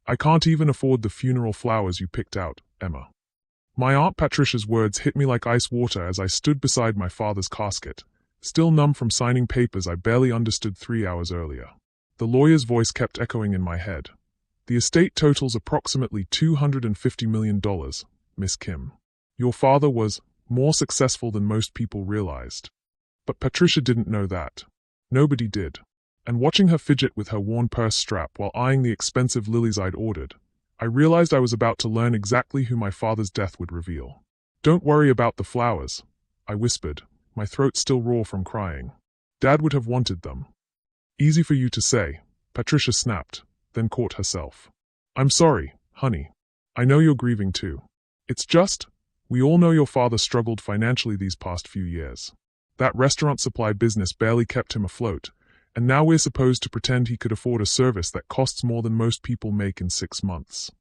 I can't even afford the funeral flowers you picked out, Emma. My Aunt Patricia's words hit me like ice water as I stood beside my father's casket, still numb from signing papers I barely understood 3 hours earlier. The lawyer's voice kept echoing in my head. The estate totals approximately $250 million, Miss Kim. Your father was more successful than most people realized. But Patricia didn't know that. Nobody did. And watching her fidget with her worn purse strap while eyeing the expensive lilies I'd ordered, I realized I was about to learn exactly who my father's death would reveal. Don't worry about the flowers, I whispered, my throat still raw from crying. Dad would have wanted them. Easy for you to say, Patricia snapped, then caught herself. I'm sorry, honey. I know you're grieving too. It's just, we all know your father struggled financially these past few years. That restaurant supply business barely kept him afloat, and now we're supposed to pretend he could afford a service that costs more than most people make in 6 months.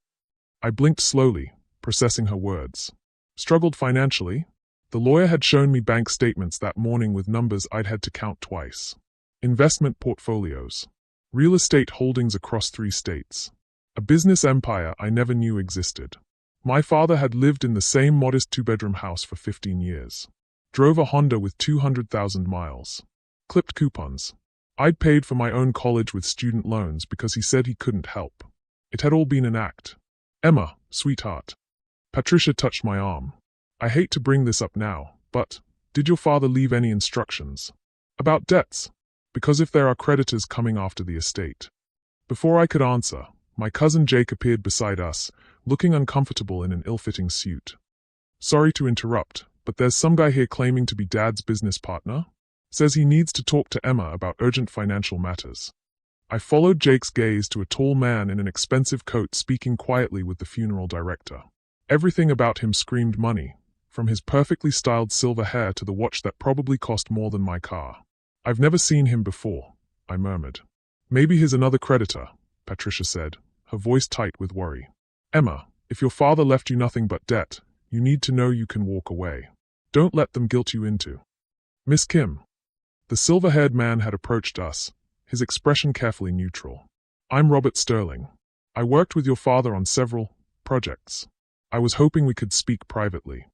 I blinked slowly, processing her words. Struggled financially? The lawyer had shown me bank statements that morning with numbers I'd had to count twice. Investment portfolios. Real estate holdings across 3 states. A business empire I never knew existed. My father had lived in the same modest 2-bedroom house for 15 years. Drove a Honda with 200,000 miles. Clipped coupons. I'd paid for my own college with student loans because he said he couldn't help. It had all been an act. Emma, sweetheart. Patricia touched my arm. I hate to bring this up now, but did your father leave any instructions? About debts? Because if there are creditors coming after the estate. Before I could answer, my cousin Jake appeared beside us, looking uncomfortable in an ill-fitting suit. Sorry to interrupt, but there's some guy here claiming to be Dad's business partner. Says he needs to talk to Emma about urgent financial matters. I followed Jake's gaze to a tall man in an expensive coat speaking quietly with the funeral director. Everything about him screamed money, from his perfectly styled silver hair to the watch that probably cost more than my car. I've never seen him before, I murmured. Maybe he's another creditor, Patricia said, her voice tight with worry. Emma, if your father left you nothing but debt, you need to know you can walk away. Don't let them guilt you into. Miss Kim. The silver-haired man had approached us, his expression carefully neutral. I'm Robert Sterling. I worked with your father on several projects. I was hoping we could speak privately.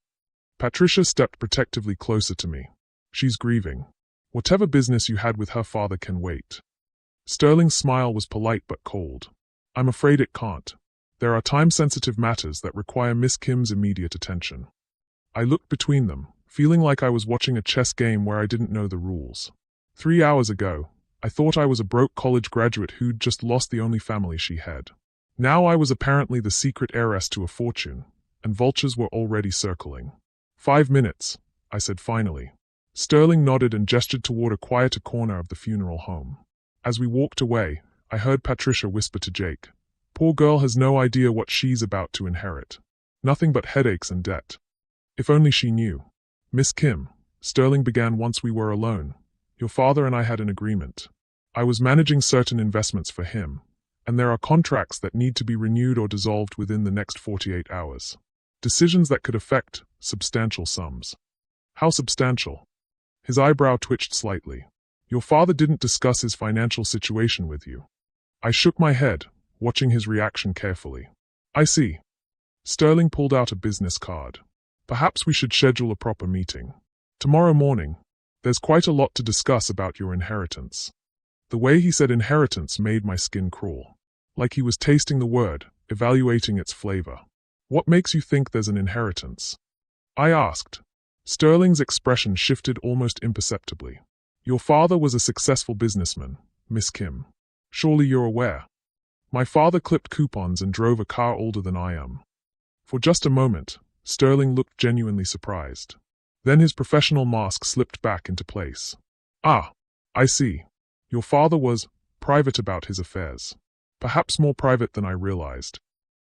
Patricia stepped protectively closer to me. She's grieving. Whatever business you had with her father can wait. Sterling's smile was polite but cold. I'm afraid it can't. There are time-sensitive matters that require Miss Kim's immediate attention. I looked between them, feeling like I was watching a chess game where I didn't know the rules. 3 hours ago, I thought I was a broke college graduate who'd just lost the only family she had. Now I was apparently the secret heiress to a fortune, and vultures were already circling. 5 minutes, I said finally. Sterling nodded and gestured toward a quieter corner of the funeral home. As we walked away, I heard Patricia whisper to Jake, "Poor girl has no idea what she's about to inherit. Nothing but headaches and debt. If only she knew." Miss Kim, Sterling began once we were alone. Your father and I had an agreement. I was managing certain investments for him, and there are contracts that need to be renewed or dissolved within the next 48 hours. Decisions that could affect substantial sums. How substantial? His eyebrow twitched slightly. Your father didn't discuss his financial situation with you. I shook my head, watching his reaction carefully. I see. Sterling pulled out a business card. Perhaps we should schedule a proper meeting. Tomorrow morning. There's quite a lot to discuss about your inheritance. The way he said inheritance made my skin crawl. Like he was tasting the word, evaluating its flavor. What makes you think there's an inheritance? I asked. Sterling's expression shifted almost imperceptibly. Your father was a successful businessman, Miss Kim. Surely you're aware. My father clipped coupons and drove a car older than I am. For just a moment, Sterling looked genuinely surprised. Then his professional mask slipped back into place. Ah, I see. Your father was private about his affairs. Perhaps more private than I realized.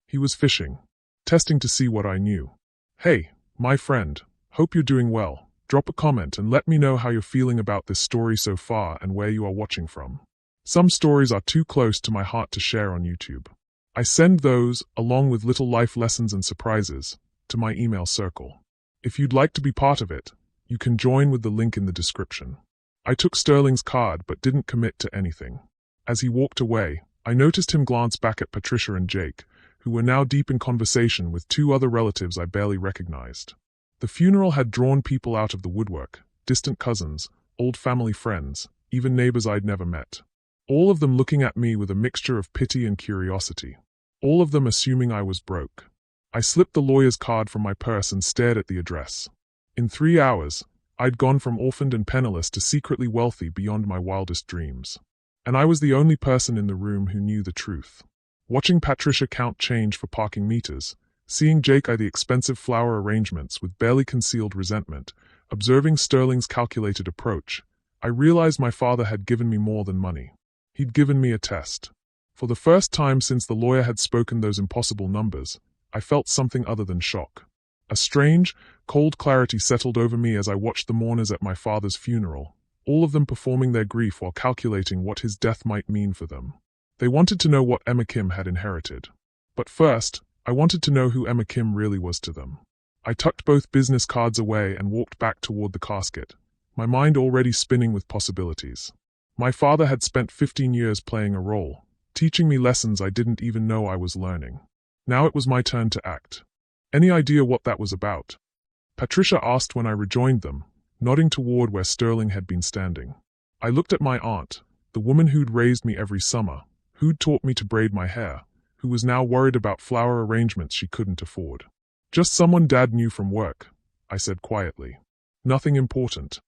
He was fishing, testing to see what I knew. Hey, my friend, hope you're doing well. Drop a comment and let me know how you're feeling about this story so far and where you are watching from. Some stories are too close to my heart to share on YouTube. I send those, along with little life lessons and surprises, to my email circle. If you'd like to be part of it, you can join with the link in the description. I took Sterling's card but didn't commit to anything. As he walked away, I noticed him glance back at Patricia and Jake, who were now deep in conversation with two other relatives I barely recognized. The funeral had drawn people out of the woodwork, distant cousins, old family friends, even neighbors I'd never met. All of them looking at me with a mixture of pity and curiosity. All of them assuming I was broke. I slipped the lawyer's card from my purse and stared at the address. In 3 hours, I'd gone from orphaned and penniless to secretly wealthy beyond my wildest dreams. And I was the only person in the room who knew the truth. Watching Patricia count change for parking meters, seeing Jake eye the expensive flower arrangements with barely concealed resentment, observing Sterling's calculated approach, I realized my father had given me more than money. He'd given me a test. For the first time since the lawyer had spoken those impossible numbers, I felt something other than shock. A strange, cold clarity settled over me as I watched the mourners at my father's funeral, all of them performing their grief while calculating what his death might mean for them. They wanted to know what Emma Kim had inherited. But first, I wanted to know who Emma Kim really was to them. I tucked both business cards away and walked back toward the casket, my mind already spinning with possibilities. My father had spent 15 years playing a role, teaching me lessons I didn't even know I was learning. Now it was my turn to act. Any idea what that was about? Patricia asked when I rejoined them, nodding toward where Sterling had been standing. I looked at my aunt, the woman who'd raised me every summer, who'd taught me to braid my hair, who was now worried about flower arrangements she couldn't afford. Just someone Dad knew from work, I said quietly. Nothing important.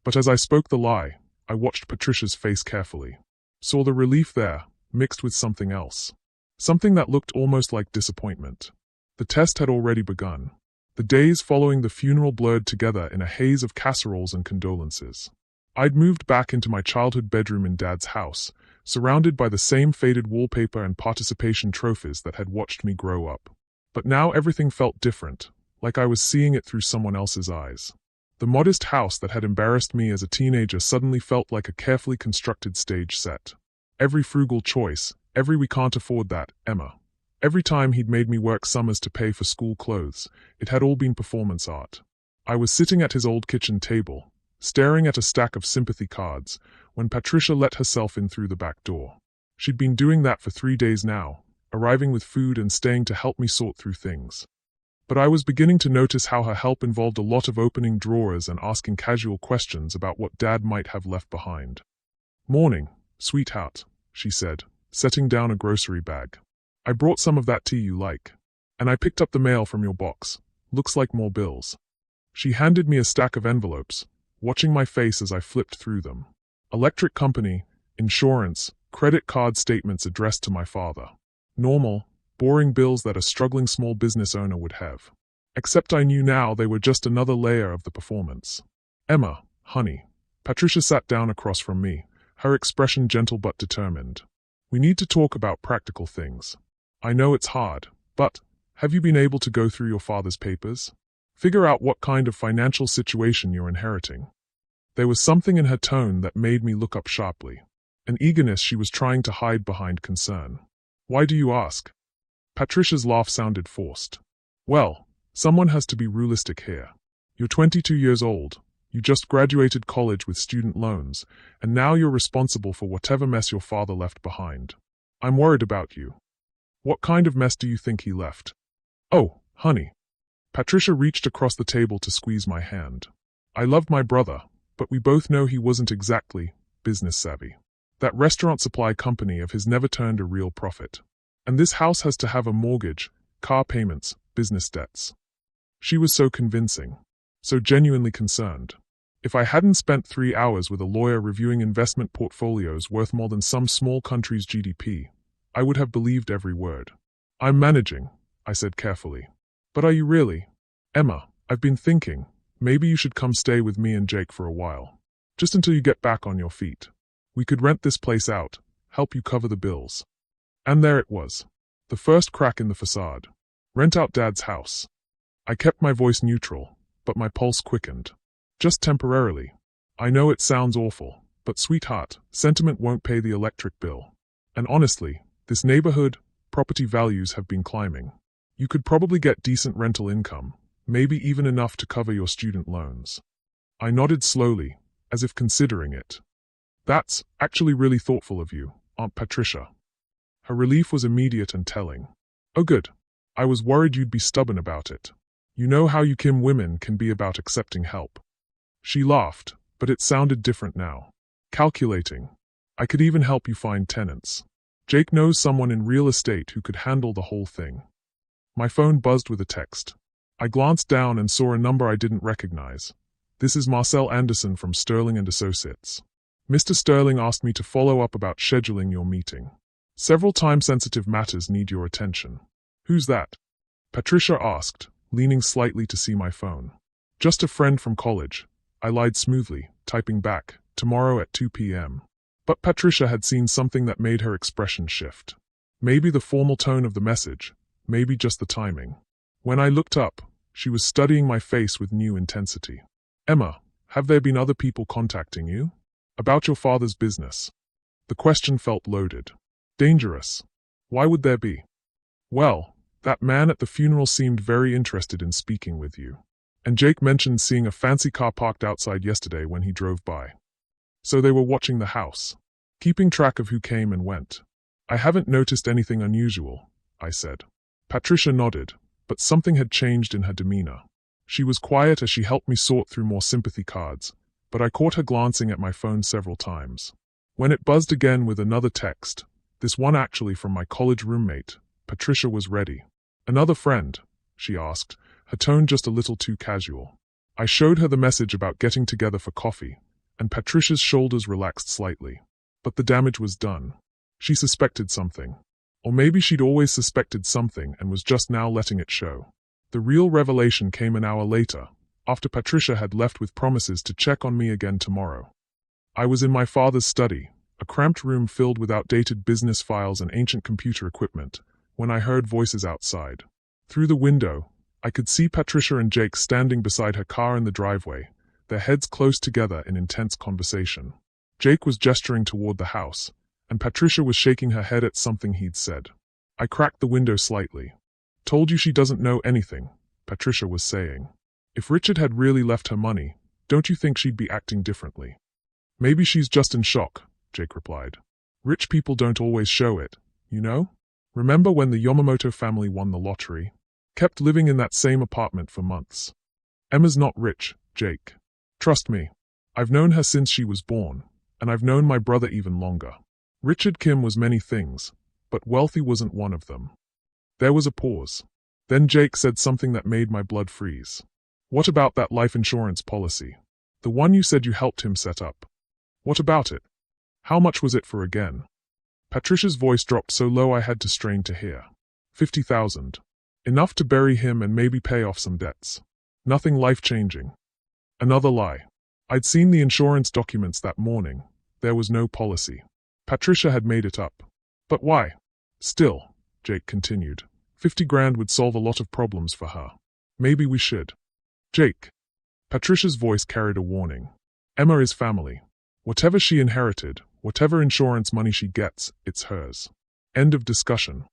But as I spoke the lie, I watched Patricia's face carefully. Saw the relief there, mixed with something else. Something that looked almost like disappointment. The test had already begun. The days following the funeral blurred together in a haze of casseroles and condolences. I'd moved back into my childhood bedroom in Dad's house, surrounded by the same faded wallpaper and participation trophies that had watched me grow up. But now everything felt different, like I was seeing it through someone else's eyes. The modest house that had embarrassed me as a teenager suddenly felt like a carefully constructed stage set. Every frugal choice, every "we can't afford that, Emma." Every time he'd made me work summers to pay for school clothes, it had all been performance art. I was sitting at his old kitchen table, staring at a stack of sympathy cards, when Patricia let herself in through the back door. She'd been doing that for 3 days now, arriving with food and staying to help me sort through things. But I was beginning to notice how her help involved a lot of opening drawers and asking casual questions about what Dad might have left behind. "Morning, sweetheart," she said, setting down a grocery bag. "I brought some of that tea you like. And I picked up the mail from your box. Looks like more bills." She handed me a stack of envelopes, watching my face as I flipped through them. Electric company, insurance, credit card statements addressed to my father. Normal, boring bills that a struggling small business owner would have. Except I knew now they were just another layer of the performance. "Emma, honey." Patricia sat down across from me, her expression gentle but determined. "We need to talk about practical things. I know it's hard, but have you been able to go through your father's papers? Figure out what kind of financial situation you're inheriting?" There was something in her tone that made me look up sharply. An eagerness she was trying to hide behind concern. "Why do you ask?" Patricia's laugh sounded forced. "Well, someone has to be realistic here. You're 22 years old, you just graduated college with student loans, and now you're responsible for whatever mess your father left behind. I'm worried about you." "What kind of mess do you think he left?" "Oh, honey." Patricia reached across the table to squeeze my hand. "I loved my brother, but we both know he wasn't exactly business savvy. That restaurant supply company of his never turned a real profit. And this house has to have a mortgage, car payments, business debts." She was so convincing, so genuinely concerned. If I hadn't spent 3 hours with a lawyer reviewing investment portfolios worth more than some small country's GDP, I would have believed every word. "I'm managing," I said carefully. "But are you really? Emma, I've been thinking, maybe you should come stay with me and Jake for a while. Just until you get back on your feet. We could rent this place out, help you cover the bills." And there it was. The first crack in the facade. Rent out Dad's house. I kept my voice neutral, but my pulse quickened. Just temporarily. I know it sounds awful, but sweetheart, sentiment won't pay the electric bill. And honestly, this neighborhood, property values have been climbing. You could probably get decent rental income, maybe even enough to cover your student loans. I nodded slowly, as if considering it. "That's actually really thoughtful of you, Aunt Patricia." Her relief was immediate and telling. "Oh good. I was worried you'd be stubborn about it. You know how you Kim women can be about accepting help." She laughed, but it sounded different now. "Calculating. I could even help you find tenants. Jake knows someone in real estate who could handle the whole thing." My phone buzzed with a text. I glanced down and saw a number I didn't recognize. "This is Marcel Anderson from Sterling and Associates. Mr. Sterling asked me to follow up about scheduling your meeting. Several time-sensitive matters need your attention." "Who's that?" Patricia asked, leaning slightly to see my phone. "Just a friend from college," I lied smoothly, typing back, "tomorrow at 2 p.m. But Patricia had seen something that made her expression shift. Maybe the formal tone of the message, maybe just the timing. When I looked up, she was studying my face with new intensity. "Emma, have there been other people contacting you? About your father's business?" The question felt loaded. Dangerous. Why would there be? "Well, that man at the funeral seemed very interested in speaking with you. And Jake mentioned seeing a fancy car parked outside yesterday when he drove by. So they were watching the house, keeping track of who came and went." "I haven't noticed anything unusual," I said. Patricia nodded, but something had changed in her demeanor. She was quiet as she helped me sort through more sympathy cards, but I caught her glancing at my phone several times. When it buzzed again with another text, this one actually from my college roommate, Patricia was ready. "Another friend?" she asked, her tone just a little too casual. I showed her the message about getting together for coffee, and Patricia's shoulders relaxed slightly. But the damage was done. She suspected something. Or maybe she'd always suspected something and was just now letting it show. The real revelation came an hour later, after Patricia had left with promises to check on me again tomorrow. I was in my father's study, a cramped room filled with outdated business files and ancient computer equipment, when I heard voices outside. Through the window, I could see Patricia and Jake standing beside her car in the driveway, their heads close together in intense conversation. Jake was gesturing toward the house, and Patricia was shaking her head at something he'd said. I cracked the window slightly. "Told you she doesn't know anything," Patricia was saying. "If Richard had really left her money, don't you think she'd be acting differently?" "Maybe she's just in shock," Jake replied. "Rich people don't always show it, you know? Remember when the Yamamoto family won the lottery? Kept living in that same apartment for months. Emma's not rich, Jake. Trust me. I've known her since she was born, and I've known my brother even longer. Richard Kim was many things, but wealthy wasn't one of them." There was a pause. Then Jake said something that made my blood freeze. "What about that life insurance policy? The one you said you helped him set up? What about it? How much was it for again?" Patricia's voice dropped so low I had to strain to hear. 50,000. Enough to bury him and maybe pay off some debts. Nothing life-changing. Another lie. I'd seen the insurance documents that morning. There was no policy. Patricia had made it up. "But why?" "Still," Jake continued, 50 grand would solve a lot of problems for her. Maybe we should." "Jake." Patricia's voice carried a warning. "Emma is family. Whatever she inherited, whatever insurance money she gets, it's hers. End of discussion."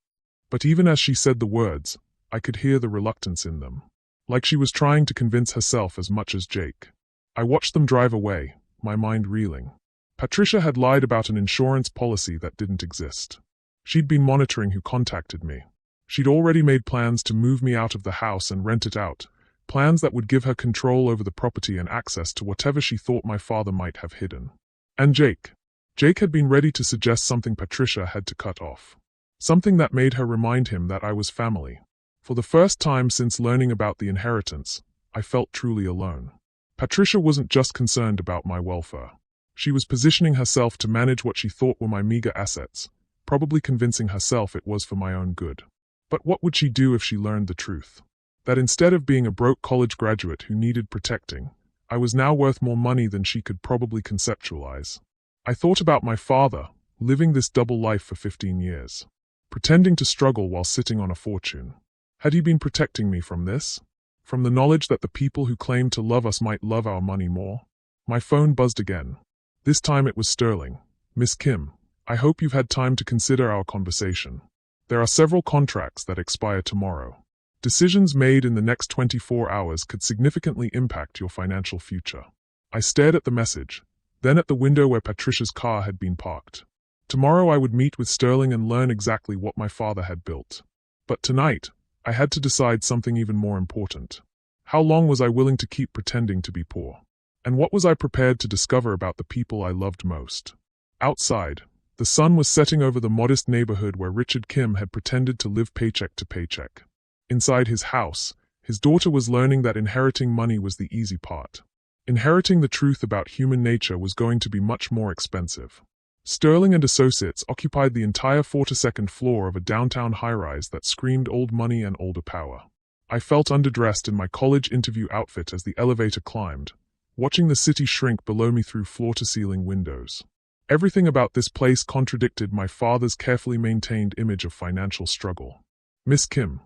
But even as she said the words, I could hear the reluctance in them. Like she was trying to convince herself as much as Jake. I watched them drive away, my mind reeling. Patricia had lied about an insurance policy that didn't exist. She'd been monitoring who contacted me. She'd already made plans to move me out of the house and rent it out, plans that would give her control over the property and access to whatever she thought my father might have hidden. And Jake. Jake had been ready to suggest something Patricia had to cut off. Something that made her remind him that I was family. For the first time since learning about the inheritance, I felt truly alone. Patricia wasn't just concerned about my welfare. She was positioning herself to manage what she thought were my meager assets, probably convincing herself it was for my own good. But what would she do if she learned the truth? That instead of being a broke college graduate who needed protecting, I was now worth more money than she could probably conceptualize. I thought about my father, living this double life for 15 years. Pretending to struggle while sitting on a fortune. Had he been protecting me from this? From the knowledge that the people who claimed to love us might love our money more? My phone buzzed again. This time it was Sterling. "Miss Kim, I hope you've had time to consider our conversation. There are several contracts that expire tomorrow. Decisions made in the next 24 hours could significantly impact your financial future." I stared at the message, then at the window where Patricia's car had been parked. Tomorrow I would meet with Sterling and learn exactly what my father had built. But tonight, I had to decide something even more important. How long was I willing to keep pretending to be poor? And what was I prepared to discover about the people I loved most? Outside, the sun was setting over the modest neighborhood where Richard Kim had pretended to live paycheck to paycheck. Inside his house, his daughter was learning that inheriting money was the easy part. Inheriting the truth about human nature was going to be much more expensive. Sterling and Associates occupied the entire 42nd floor of a downtown high-rise that screamed old money and older power. I felt underdressed in my college interview outfit as the elevator climbed, watching the city shrink below me through floor-to-ceiling windows. Everything about this place contradicted my father's carefully maintained image of financial struggle. Miss Kim.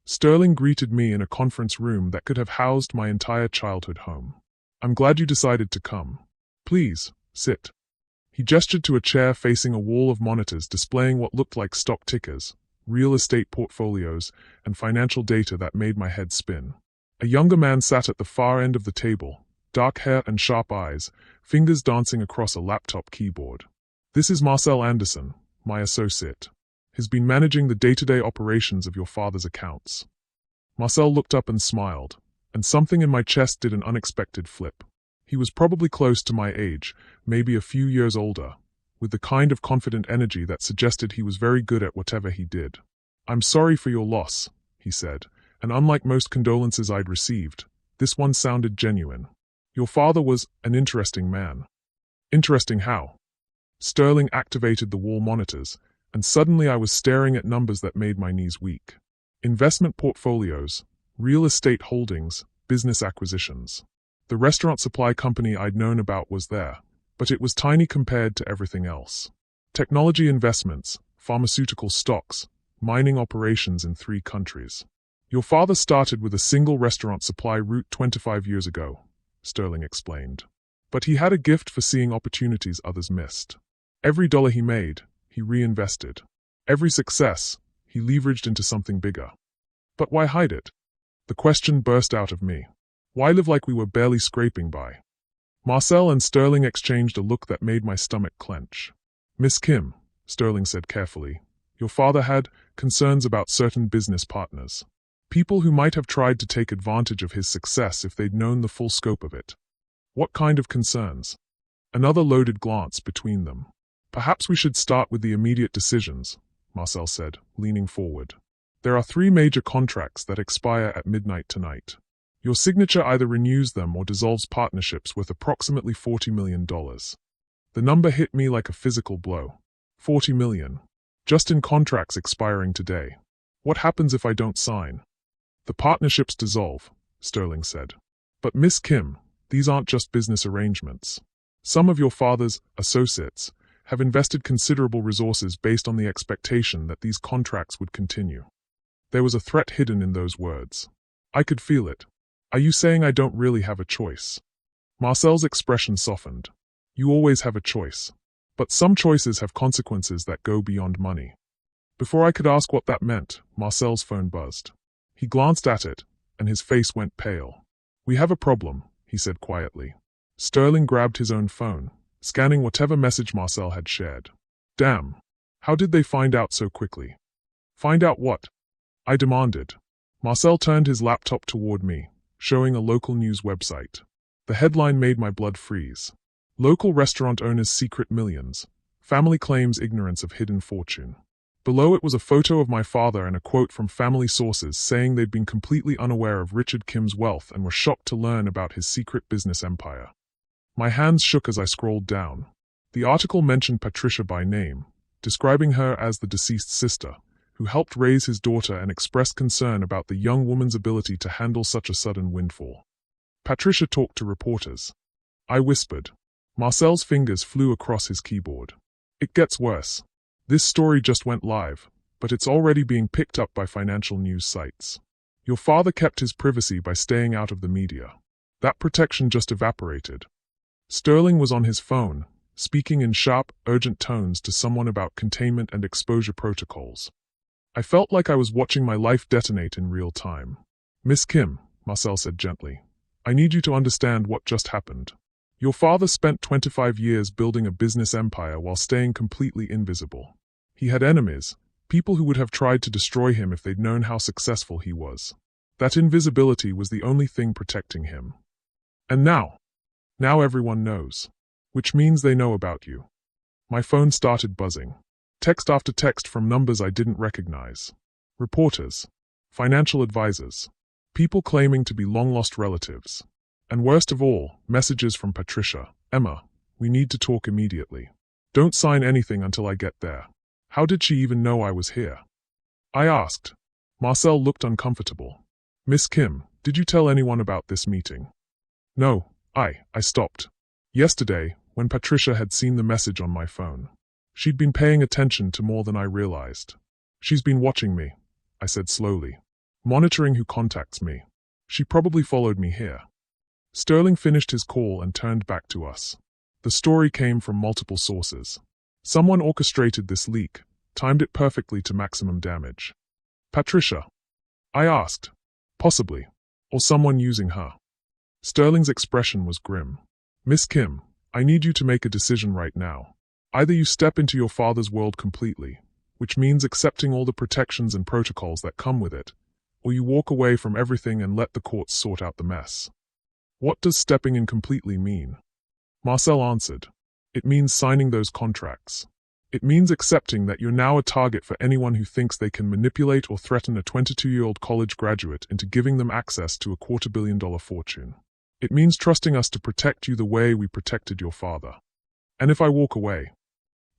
Sterling greeted me in a conference room that could have housed my entire childhood home. I'm glad you decided to come. Please, sit. He gestured to a chair facing a wall of monitors displaying what looked like stock tickers, real estate portfolios, and financial data that made my head spin. A younger man sat at the far end of the table, dark hair and sharp eyes, fingers dancing across a laptop keyboard. This is Marcel Anderson, my associate. He's been managing the day-to-day operations of your father's accounts. Marcel looked up and smiled, and something in my chest did an unexpected flip. He was probably close to my age, maybe a few years older, with the kind of confident energy that suggested he was very good at whatever he did. I'm sorry for your loss, he said, and unlike most condolences I'd received, this one sounded genuine. Your father was an interesting man. Interesting how? Sterling activated the wall monitors, and suddenly I was staring at numbers that made my knees weak. Investment portfolios, real estate holdings, business acquisitions. The restaurant supply company I'd known about was there, but it was tiny compared to everything else. Technology investments, pharmaceutical stocks, mining operations in 3 countries. Your father started with a single restaurant supply route 25 years ago, Sterling explained. But he had a gift for seeing opportunities others missed. Every dollar he made, he reinvested. Every success, he leveraged into something bigger. But why hide it? The question burst out of me. Why live like we were barely scraping by? Marcel and Sterling exchanged a look that made my stomach clench. Miss Kim, Sterling said carefully, your father had concerns about certain business partners. People who might have tried to take advantage of his success if they'd known the full scope of it. What kind of concerns? Another loaded glance between them. Perhaps we should start with the immediate decisions, Marcel said, leaning forward. There are 3 major contracts that expire at midnight tonight. Your signature either renews them or dissolves partnerships worth approximately $40 million. The number hit me like a physical blow. 40 million. Just in contracts expiring today. What happens if I don't sign? The partnerships dissolve, Sterling said. But Miss Kim, these aren't just business arrangements. Some of your father's associates have invested considerable resources based on the expectation that these contracts would continue. There was a threat hidden in those words. I could feel it. Are you saying I don't really have a choice? Marcel's expression softened. You always have a choice. But some choices have consequences that go beyond money. Before I could ask what that meant, Marcel's phone buzzed. He glanced at it, and his face went pale. We have a problem, he said quietly. Sterling grabbed his own phone, scanning whatever message Marcel had shared. Damn. How did they find out so quickly? Find out what? I demanded. Marcel turned his laptop toward me, showing a local news website. The headline made my blood freeze. Local restaurant owners' secret millions. Family claims ignorance of hidden fortune. Below it was a photo of my father and a quote from family sources saying they'd been completely unaware of Richard Kim's wealth and were shocked to learn about his secret business empire. My hands shook as I scrolled down. The article mentioned Patricia by name, describing her as the deceased sister, who helped raise his daughter and expressed concern about the young woman's ability to handle such a sudden windfall. Patricia talked to reporters. I whispered. Marcel's fingers flew across his keyboard. It gets worse. This story just went live, but it's already being picked up by financial news sites. Your father kept his privacy by staying out of the media. That protection just evaporated. Sterling was on his phone, speaking in sharp, urgent tones to someone about containment and exposure protocols. I felt like I was watching my life detonate in real time. Miss Kim, Marcel said gently, I need you to understand what just happened. Your father spent 25 years building a business empire while staying completely invisible. He had enemies, people who would have tried to destroy him if they'd known how successful he was. That invisibility was the only thing protecting him. And now everyone knows. Which means they know about you. My phone started buzzing. Text after text from numbers I didn't recognize. Reporters, financial advisors, people claiming to be long-lost relatives. And worst of all, messages from Patricia. Emma, we need to talk immediately. Don't sign anything until I get there. How did she even know I was here? I asked. Marcel looked uncomfortable. Miss Kim, did you tell anyone about this meeting? No, I stopped. Yesterday, when Patricia had seen the message on my phone. She'd been paying attention to more than I realized. She's been watching me, I said slowly. Monitoring who contacts me. She probably followed me here. Sterling finished his call and turned back to us. The story came from multiple sources. Someone orchestrated this leak, timed it perfectly to maximum damage. Patricia? I asked. Possibly. Or someone using her. Sterling's expression was grim. Miss Kim, I need you to make a decision right now. Either you step into your father's world completely, which means accepting all the protections and protocols that come with it, or you walk away from everything and let the courts sort out the mess. What does stepping in completely mean? Marcel answered. It means signing those contracts. It means accepting that you're now a target for anyone who thinks they can manipulate or threaten a 22-year-old college graduate into giving them access to a $250 million fortune. It means trusting us to protect you the way we protected your father. And if I walk away,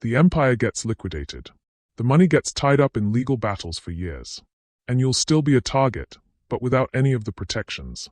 the empire gets liquidated. The money gets tied up in legal battles for years. And you'll still be a target, but without any of the protections.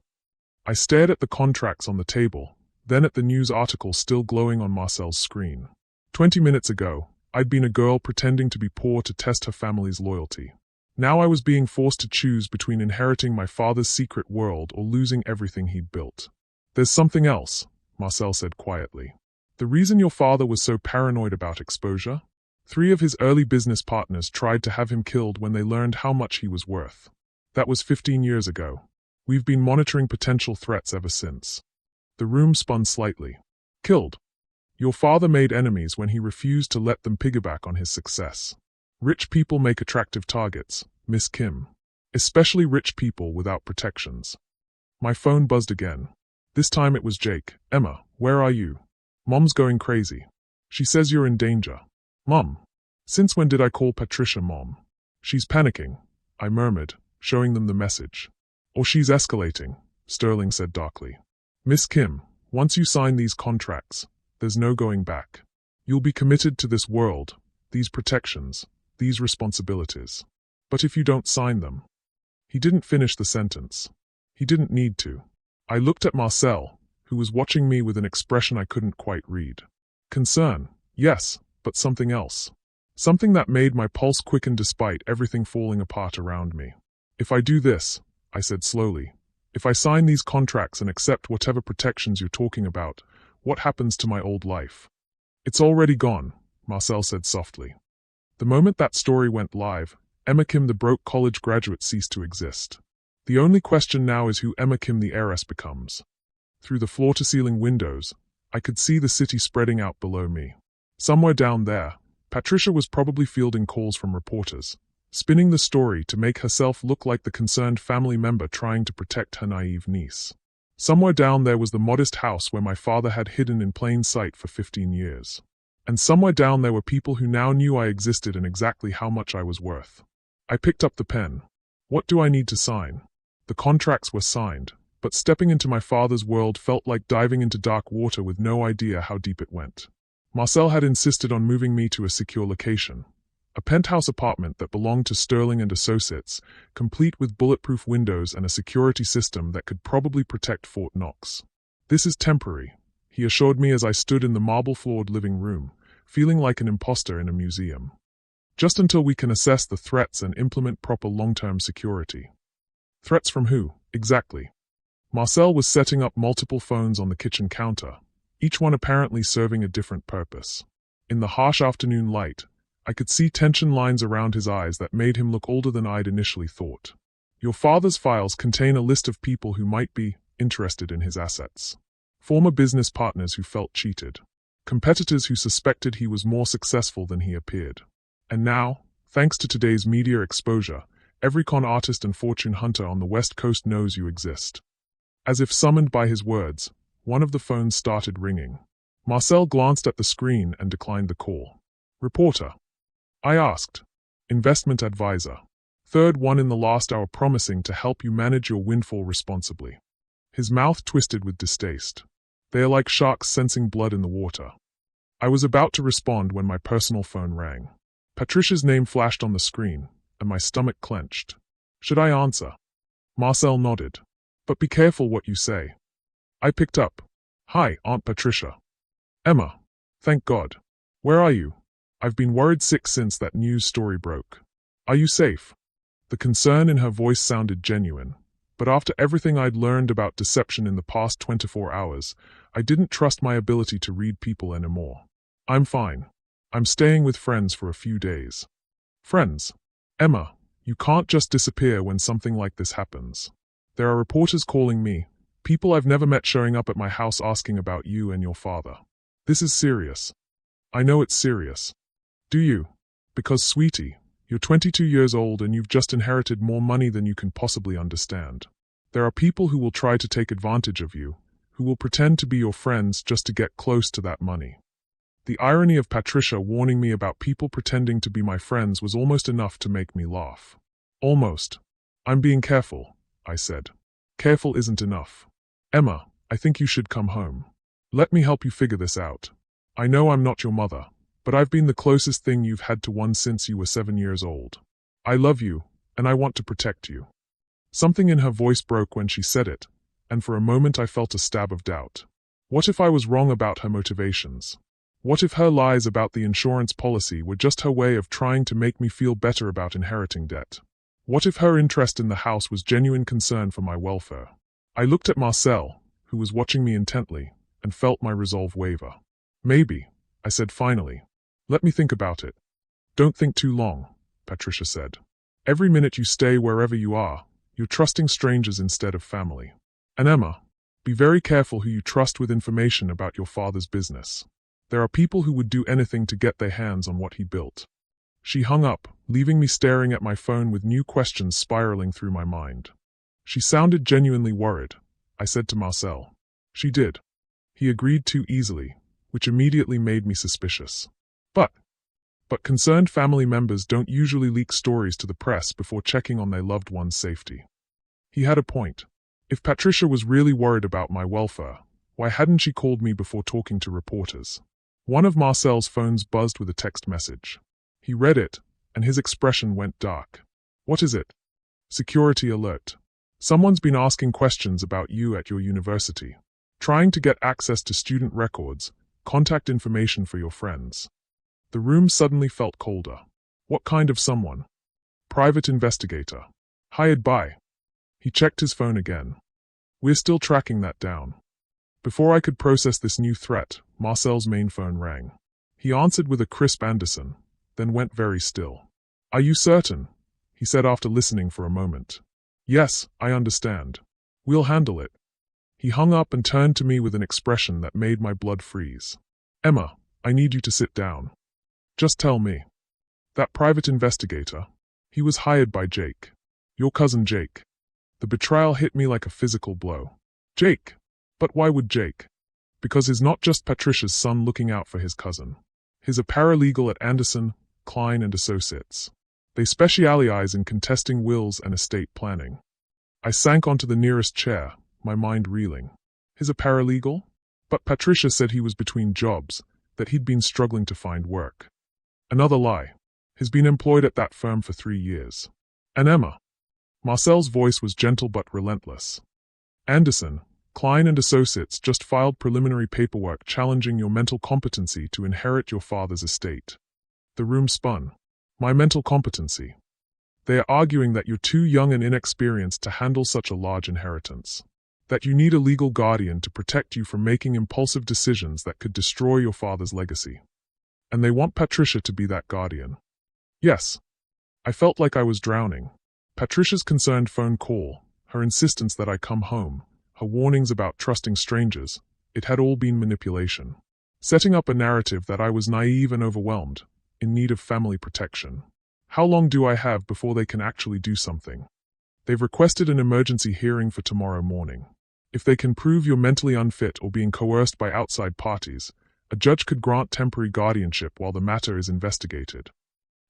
I stared at the contracts on the table, then at the news article still glowing on Marcel's screen. 20 minutes ago, I'd been a girl pretending to be poor to test her family's loyalty. Now I was being forced to choose between inheriting my father's secret world or losing everything he'd built. There's something else, Marcel said quietly. The reason your father was so paranoid about exposure? 3 of his early business partners tried to have him killed when they learned how much he was worth. That was 15 years ago. We've been monitoring potential threats ever since. The room spun slightly. Killed. Your father made enemies when he refused to let them piggyback on his success. Rich people make attractive targets, Miss Kim. Especially rich people without protections. My phone buzzed again. This time it was Jake. Emma, where are you? Mom's going crazy. She says you're in danger. Mom. Since when did I call Patricia Mom? She's panicking, I murmured, showing them the message. Or she's escalating, Sterling said darkly. Miss Kim, once you sign these contracts, there's no going back. You'll be committed to this world, these protections, these responsibilities. But if you don't sign them. He didn't finish the sentence. He didn't need to. I looked at Marcel, who was watching me with an expression I couldn't quite read. Concern, yes, but something else. Something that made my pulse quicken despite everything falling apart around me. If I do this, I said slowly, if I sign these contracts and accept whatever protections you're talking about, what happens to my old life? It's already gone, Marcel said softly. The moment that story went live, Emma Kim the broke college graduate ceased to exist. The only question now is who Emma Kim the heiress becomes. Through the floor-to-ceiling windows, I could see the city spreading out below me. Somewhere down there, Patricia was probably fielding calls from reporters, spinning the story to make herself look like the concerned family member trying to protect her naive niece. Somewhere down there was the modest house where my father had hidden in plain sight for 15 years. And somewhere down there were people who now knew I existed and exactly how much I was worth. I picked up the pen. What do I need to sign? The contracts were signed, but stepping into my father's world felt like diving into dark water with no idea how deep it went. Marcel had insisted on moving me to a secure location. A penthouse apartment that belonged to Sterling and Associates, complete with bulletproof windows and a security system that could probably protect Fort Knox. This is temporary, he assured me as I stood in the marble-floored living room, feeling like an imposter in a museum. Just until we can assess the threats and implement proper long-term security. Threats from who, exactly? Marcel was setting up multiple phones on the kitchen counter, each one apparently serving a different purpose. In the harsh afternoon light, I could see tension lines around his eyes that made him look older than I'd initially thought. Your father's files contain a list of people who might be interested in his assets. former business partners who felt cheated, competitors who suspected he was more successful than he appeared. And now, thanks to today's media exposure, every con artist and fortune hunter on the West Coast knows you exist. As if summoned by his words, one of the phones started ringing. Marcel glanced at the screen and declined the call. Reporter. I asked. Investment advisor. Third one in the last hour promising to help you manage your windfall responsibly. His mouth twisted with distaste. They are like sharks sensing blood in the water. I was about to respond when my personal phone rang. Patricia's name flashed on the screen, and my stomach clenched. Should I answer? Marcel nodded. But be careful what you say. I picked up. Hi, Aunt Patricia. Emma. Thank God. Where are you? I've been worried sick since that news story broke. Are you safe? The concern in her voice sounded genuine, but after everything I'd learned about deception in the past 24 hours, I didn't trust my ability to read people anymore. I'm fine. I'm staying with friends for a few days. Friends? Emma, you can't just disappear when something like this happens. There are reporters calling me, people I've never met showing up at my house asking about you and your father. This is serious. I know it's serious. Do you? Because, sweetie, you're 22 years old and you've just inherited more money than you can possibly understand. There are people who will try to take advantage of you, who will pretend to be your friends just to get close to that money. The irony of Patricia warning me about people pretending to be my friends was almost enough to make me laugh. Almost. I'm being careful, I said. Careful isn't enough. Emma, I think you should come home. Let me help you figure this out. I know I'm not your mother, but I've been the closest thing you've had to one since you were 7 years old. I love you, and I want to protect you. Something in her voice broke when she said it, and for a moment I felt a stab of doubt. What if I was wrong about her motivations? What if her lies about the insurance policy were just her way of trying to make me feel better about inheriting debt? What if her interest in the house was genuine concern for my welfare? I looked at Marcel, who was watching me intently, and felt my resolve waver. Maybe, I said finally. Let me think about it. Don't think too long, Patricia said. Every minute you stay wherever you are, you're trusting strangers instead of family. And Emma, be very careful who you trust with information about your father's business. There are people who would do anything to get their hands on what he built. She hung up, leaving me staring at my phone with new questions spiraling through my mind. She sounded genuinely worried, I said to Marcel. She did. He agreed too easily, which immediately made me suspicious. But concerned family members don't usually leak stories to the press before checking on their loved one's safety. He had a point. If Patricia was really worried about my welfare, why hadn't she called me before talking to reporters? One of Marcel's phones buzzed with a text message. He read it, and his expression went dark. What is it? Security alert. Someone's been asking questions about you at your university. Trying to get access to student records, contact information for your friends. The room suddenly felt colder. What kind of someone? Private investigator. Hired by. He checked his phone again. We're still tracking that down. Before I could process this new threat, Marcel's main phone rang. He answered with a crisp Anderson, then went very still. Are you certain? He said after listening for a moment. Yes, I understand. We'll handle it. He hung up and turned to me with an expression that made my blood freeze. Emma, I need you to sit down. Just tell me. That private investigator, he was hired by Jake. Your cousin Jake. The betrayal hit me like a physical blow. Jake. But why would Jake? Because he's not just Patricia's son looking out for his cousin. He's a paralegal at Anderson, Klein and Associates. They specialize in contesting wills and estate planning. I sank onto the nearest chair, my mind reeling. He's a paralegal? But Patricia said he was between jobs, that he'd been struggling to find work. Another lie. He's been employed at that firm for 3 years. And Emma. Marcel's voice was gentle but relentless. Anderson, Klein and Associates just filed preliminary paperwork challenging your mental competency to inherit your father's estate. The room spun. My mental competency. They are arguing that you're too young and inexperienced to handle such a large inheritance. That you need a legal guardian to protect you from making impulsive decisions that could destroy your father's legacy. And they want Patricia to be that guardian. Yes. I felt like I was drowning. Patricia's concerned phone call, her insistence that I come home, her warnings about trusting strangers, It had all been manipulation. Setting up a narrative that I was naive and overwhelmed, in need of family protection. How long do I have before they can actually do something? They've requested an emergency hearing for tomorrow morning. If they can prove you're mentally unfit or being coerced by outside parties, a judge could grant temporary guardianship while the matter is investigated.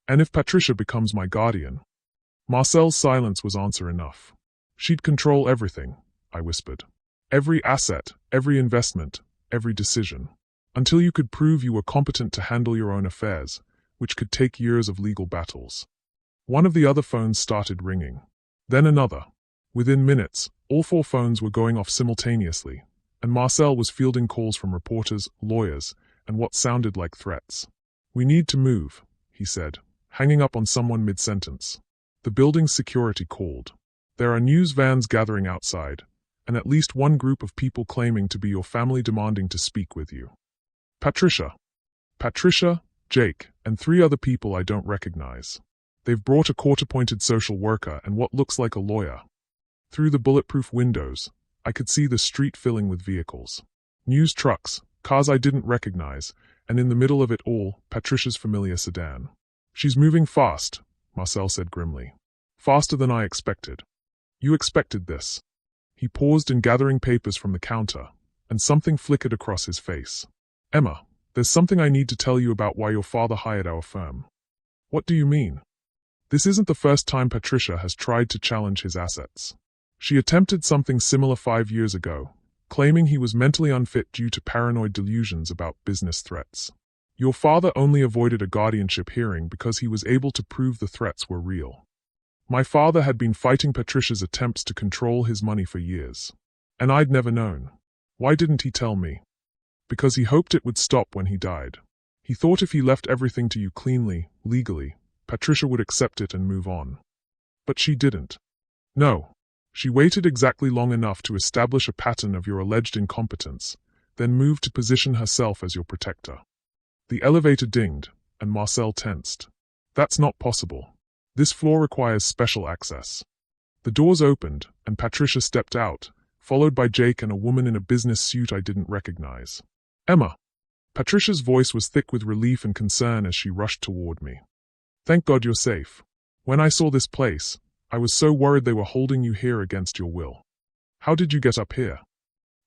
And if Patricia becomes my guardian? Marcel's silence was answer enough. She'd control everything, I whispered. Every asset, every investment, every decision. Until you could prove you were competent to handle your own affairs, which could take years of legal battles. One of the other phones started ringing. Then another. Within minutes, all 4 phones were going off simultaneously, and Marcel was fielding calls from reporters, lawyers, and what sounded like threats. "We need to move," he said, hanging up on someone mid-sentence. The building's security called. "There are news vans gathering outside, and at least one group of people claiming to be your family demanding to speak with you. Patricia, Jake, and 3 other people I don't recognize. They've brought a court-appointed social worker and what looks like a lawyer." Through the bulletproof windows, I could see the street filling with vehicles. News trucks, cars I didn't recognize, and in the middle of it all, Patricia's familiar sedan. "She's moving fast," Marcel said grimly. "Faster than I expected." "You expected this." He paused in gathering papers from the counter, and something flickered across his face. "Emma, there's something I need to tell you about why your father hired our firm." "What do you mean?" "This isn't the first time Patricia has tried to challenge his assets. She attempted something similar 5 years ago, claiming he was mentally unfit due to paranoid delusions about business threats. Your father only avoided a guardianship hearing because he was able to prove the threats were real. My father had been fighting Patricia's attempts to control his money for years. And I'd never known. Why didn't he tell me? Because he hoped it would stop when he died. He thought if he left everything to you cleanly, legally, Patricia would accept it and move on. But she didn't. No. She waited exactly long enough to establish a pattern of your alleged incompetence, then moved to position herself as your protector. The elevator dinged, and Marcel tensed. "That's not possible. This floor requires special access." The doors opened, and Patricia stepped out, followed by Jake and a woman in a business suit I didn't recognize. "Emma." Patricia's voice was thick with relief and concern as she rushed toward me. "Thank God you're safe. When I saw this place, I was so worried they were holding you here against your will." "How did you get up here?"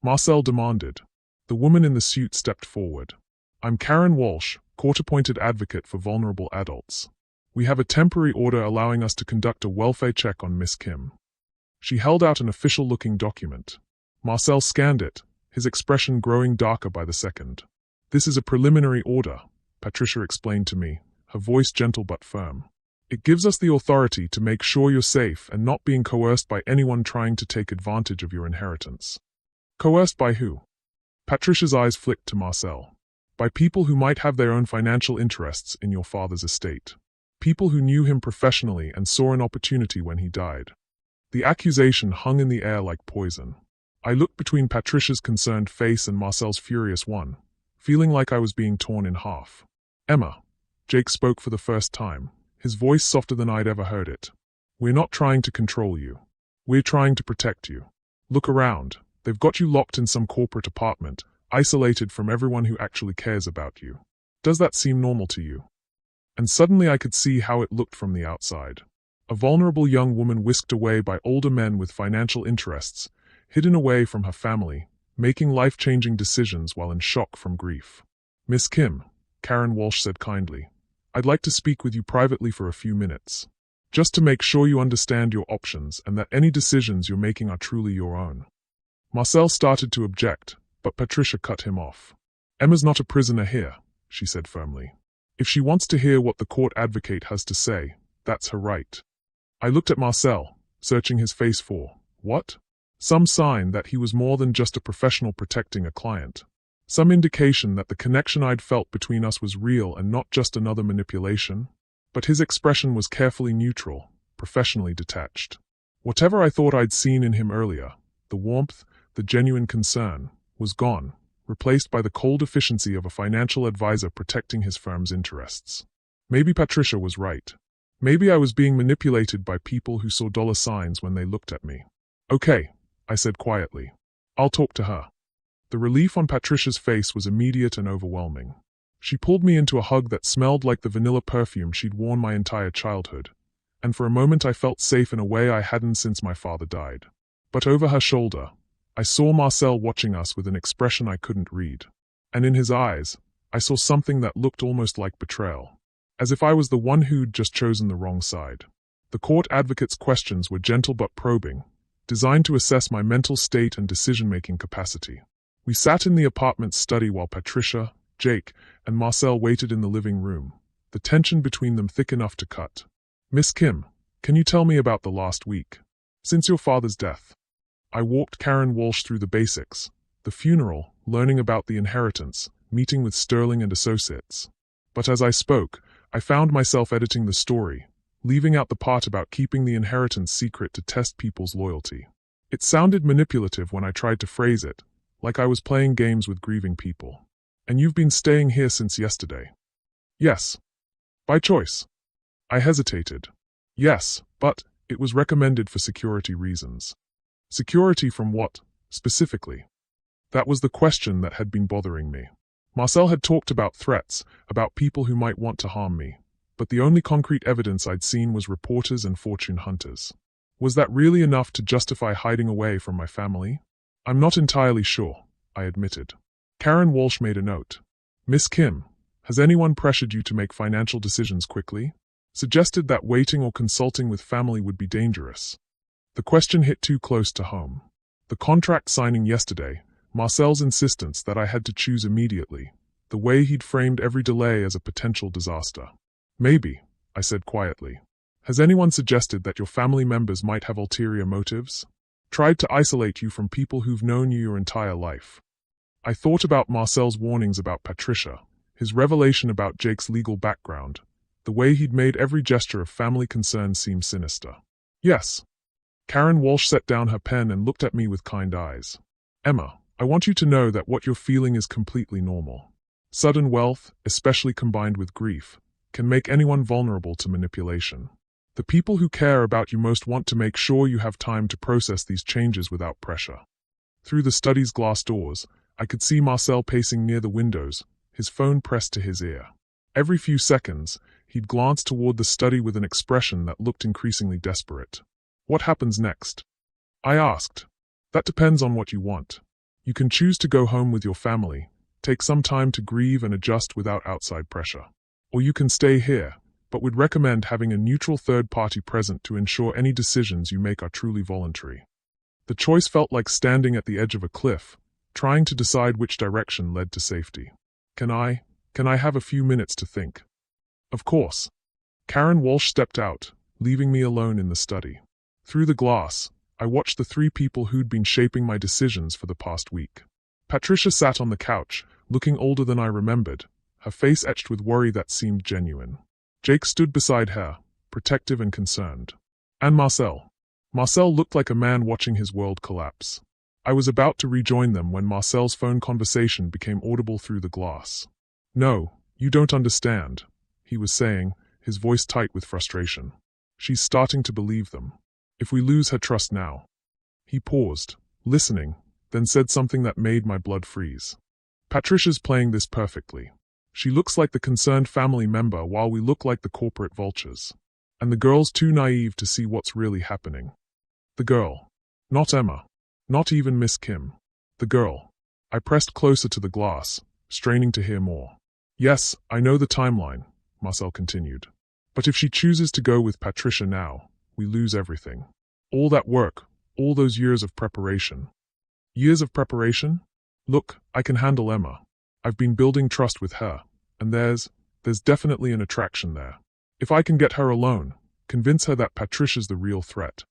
Marcel demanded. The woman in the suit stepped forward. "I'm Karen Walsh, court-appointed advocate for vulnerable adults. We have a temporary order allowing us to conduct a welfare check on Miss Kim." She held out an official-looking document. Marcel scanned it, his expression growing darker by the second. "This is a preliminary order," Patricia explained to me, her voice gentle but firm. "It gives us the authority to make sure you're safe and not being coerced by anyone trying to take advantage of your inheritance." "Coerced by who?" Patricia's eyes flicked to Marcel. "By people who might have their own financial interests in your father's estate. People who knew him professionally and saw an opportunity when he died." The accusation hung in the air like poison. I looked between Patricia's concerned face and Marcel's furious one, feeling like I was being torn in half. "Emma," Jake spoke for the first time, his voice softer than I'd ever heard it. "We're not trying to control you. We're trying to protect you. Look around. They've got you locked in some corporate apartment, isolated from everyone who actually cares about you. Does that seem normal to you?" And suddenly I could see how it looked from the outside. A vulnerable young woman whisked away by older men with financial interests, hidden away from her family, making life-changing decisions while in shock from grief. "Miss Kim," Karen Walsh said kindly, "I'd like to speak with you privately for a few minutes. Just to make sure you understand your options and that any decisions you're making are truly your own." Marcel started to object, but Patricia cut him off. "Emma's not a prisoner here," she said firmly. "If she wants to hear what the court advocate has to say, that's her right." I looked at Marcel, searching his face for, what? Some sign that he was more than just a professional protecting a client. Some indication that the connection I'd felt between us was real and not just another manipulation. But his expression was carefully neutral, professionally detached. Whatever I thought I'd seen in him earlier, the warmth, the genuine concern, was gone, replaced by the cold efficiency of a financial advisor protecting his firm's interests. Maybe Patricia was right. Maybe I was being manipulated by people who saw dollar signs when they looked at me. "Okay," I said quietly. "I'll talk to her." The relief on Patricia's face was immediate and overwhelming. She pulled me into a hug that smelled like the vanilla perfume she'd worn my entire childhood, and for a moment I felt safe in a way I hadn't since my father died. But over her shoulder, I saw Marcel watching us with an expression I couldn't read. And in his eyes, I saw something that looked almost like betrayal. As if I was the one who'd just chosen the wrong side. The court advocate's questions were gentle but probing, designed to assess my mental state and decision-making capacity. We sat in the apartment's study while Patricia, Jake, and Marcel waited in the living room, the tension between them thick enough to cut. "Miss Kim, can you tell me about the last week? Since your father's death." I walked Karen Walsh through the basics, the funeral, learning about the inheritance, meeting with Sterling and Associates. But as I spoke, I found myself editing the story, leaving out the part about keeping the inheritance secret to test people's loyalty. It sounded manipulative when I tried to phrase it, like I was playing games with grieving people. "And you've been staying here since yesterday?" "Yes. By choice." I hesitated. "Yes, but it was recommended for security reasons." Security from what, specifically? That was the question that had been bothering me. Marcel had talked about threats, about people who might want to harm me, but the only concrete evidence I'd seen was reporters and fortune hunters. Was that really enough to justify hiding away from my family? "I'm not entirely sure," I admitted. Karen Walsh made a note. "Miss Kim, has anyone pressured you to make financial decisions quickly? Suggested that waiting or consulting with family would be dangerous?" The question hit too close to home. The contract signing yesterday, Marcel's insistence that I had to choose immediately, the way he'd framed every delay as a potential disaster. "Maybe," I said quietly. "Has anyone suggested that your family members might have ulterior motives? Tried to isolate you from people who've known you your entire life?" I thought about Marcel's warnings about Patricia, his revelation about Jake's legal background, the way he'd made every gesture of family concern seem sinister. "Yes." Karen Walsh set down her pen and looked at me with kind eyes. "Emma, I want you to know that what you're feeling is completely normal. Sudden wealth, especially combined with grief, can make anyone vulnerable to manipulation. The people who care about you most want to make sure you have time to process these changes without pressure." Through the study's glass doors, I could see Marcel pacing near the windows, his phone pressed to his ear. Every few seconds, he'd glance toward the study with an expression that looked increasingly desperate. "What happens next?" I asked. "That depends on what you want. You can choose to go home with your family, take some time to grieve and adjust without outside pressure. Or you can stay here, but would recommend having a neutral third party present to ensure any decisions you make are truly voluntary." The choice felt like standing at the edge of a cliff, trying to decide which direction led to safety. Can I have a few minutes to think?" "Of course." Karen Walsh stepped out, leaving me alone in the study. Through the glass, I watched the three people who'd been shaping my decisions for the past week. Patricia sat on the couch, looking older than I remembered, her face etched with worry that seemed genuine. Jake stood beside her, protective and concerned. And Marcel. Marcel looked like a man watching his world collapse. I was about to rejoin them when Marcel's phone conversation became audible through the glass. "No, you don't understand," he was saying, his voice tight with frustration. "She's starting to believe them. If we lose her trust now." He paused, listening, then said something that made my blood freeze. "Patricia's playing this perfectly. She looks like the concerned family member while we look like the corporate vultures. And the girl's too naive to see what's really happening." The girl. Not Emma. Not even Miss Kim. The girl. I pressed closer to the glass, straining to hear more. "Yes, I know the timeline," Marcel continued. "But if she chooses to go with Patricia now, we lose everything. All that work, all those years of preparation." "Years of preparation?" "Look, I can handle Emma. I've been building trust with her, and there's definitely an attraction there. If I can get her alone, convince her that Patricia's the real threat."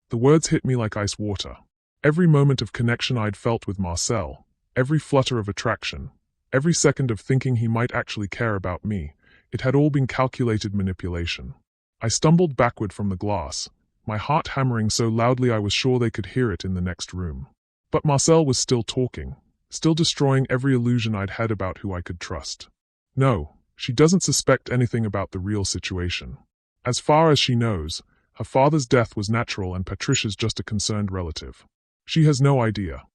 The words hit me like ice water. Every moment of connection I'd felt with Marcel, every flutter of attraction, every second of thinking he might actually care about me, it had all been calculated manipulation. I stumbled backward from the glass, my heart hammering so loudly I was sure they could hear it in the next room. But Marcel was still talking, still destroying every illusion I'd had about who I could trust. "No, she doesn't suspect anything about the real situation. As far as she knows, her father's death was natural and Patricia's just a concerned relative. She has no idea."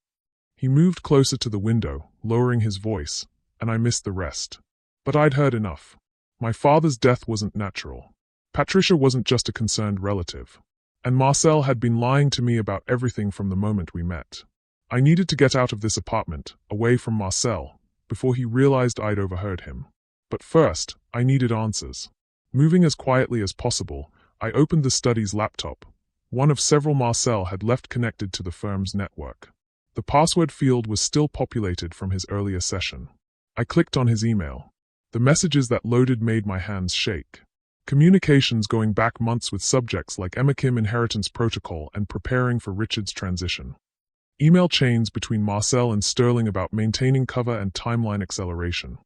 He moved closer to the window, lowering his voice, and I missed the rest. But I'd heard enough. My father's death wasn't natural. Patricia wasn't just a concerned relative. And Marcel had been lying to me about everything from the moment we met. I needed to get out of this apartment, away from Marcel, before he realized I'd overheard him. But first, I needed answers. Moving as quietly as possible, I opened the study's laptop. One of several Marcel had left connected to the firm's network. The password field was still populated from his earlier session. I clicked on his email. The messages that loaded made my hands shake. Communications going back months with subjects like Emma Kim inheritance protocol and preparing for Richard's transition. Email chains between Marcel and Sterling about maintaining cover and timeline acceleration.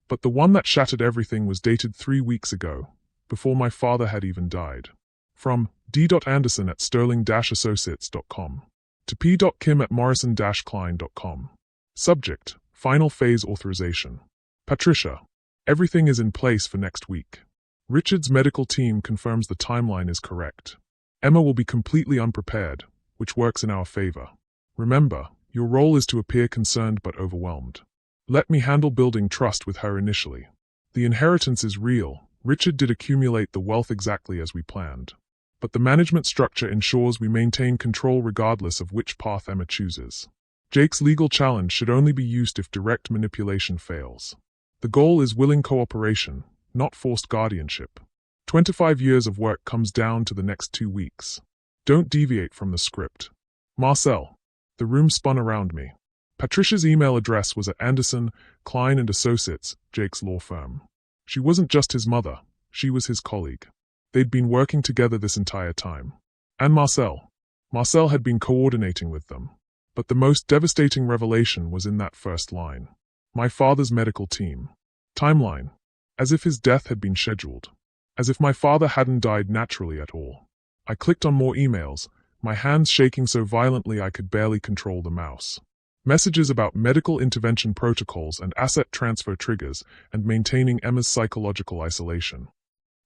But the one that shattered everything was dated 3 weeks ago, before my father had even died. From d.anderson@sterling-associates.com to p.kim@morrison-klein.com. Subject: Final phase authorization. Patricia. Everything is in place for next week. Richard's medical team confirms the timeline is correct. Emma will be completely unprepared, which works in our favor. Remember, your role is to appear concerned but overwhelmed. Let me handle building trust with her initially. The inheritance is real. Richard did accumulate the wealth exactly as we planned. But the management structure ensures we maintain control regardless of which path Emma chooses. Jake's legal challenge should only be used if direct manipulation fails. The goal is willing cooperation, not forced guardianship. 25 years of work comes down to the next 2 weeks. Don't deviate from the script. Marcel. The room spun around me. Patricia's email address was at Anderson, Klein & Associates, Jake's law firm. She wasn't just his mother, she was his colleague. They'd been working together this entire time. And Marcel. Marcel had been coordinating with them. But the most devastating revelation was in that first line. My father's medical team. Timeline. As if his death had been scheduled. As if my father hadn't died naturally at all. I clicked on more emails, my hands shaking so violently I could barely control the mouse. Messages about medical intervention protocols and asset transfer triggers and maintaining Emma's psychological isolation.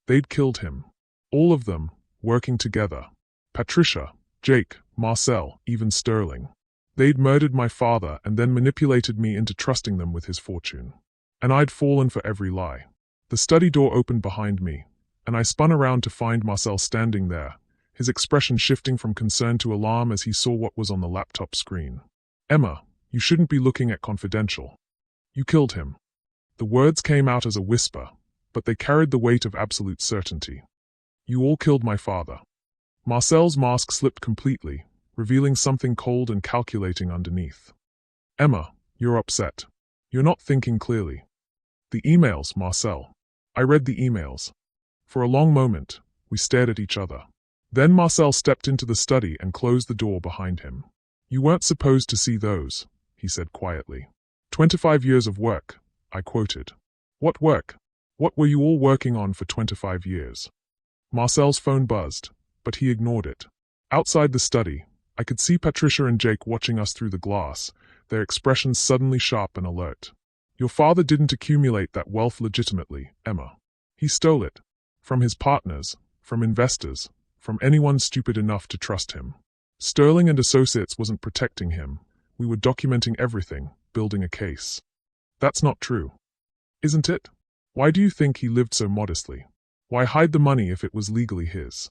They'd killed him. All of them, working together. Patricia, Jake, Marcel, even Sterling. They'd murdered my father and then manipulated me into trusting them with his fortune. And I'd fallen for every lie. The study door opened behind me, and I spun around to find Marcel standing there, his expression shifting from concern to alarm as he saw what was on the laptop screen. Emma, you shouldn't be looking at confidential. You killed him. The words came out as a whisper, but they carried the weight of absolute certainty. You all killed my father. Marcel's mask slipped completely, revealing something cold and calculating underneath. Emma, you're upset. You're not thinking clearly. The emails, Marcel. I read the emails. For a long moment, we stared at each other. Then Marcel stepped into the study and closed the door behind him. You weren't supposed to see those, he said quietly. 25 years of work, I quoted. What work? What were you all working on for 25 years? Marcel's phone buzzed, but he ignored it. Outside the study, I could see Patricia and Jake watching us through the glass, their expressions suddenly sharp and alert. Your father didn't accumulate that wealth legitimately, Emma. He stole it. From his partners, from investors, from anyone stupid enough to trust him. Sterling and Associates wasn't protecting him. We were documenting everything, building a case. That's not true. Isn't it? Why do you think he lived so modestly? Why hide the money if it was legally his?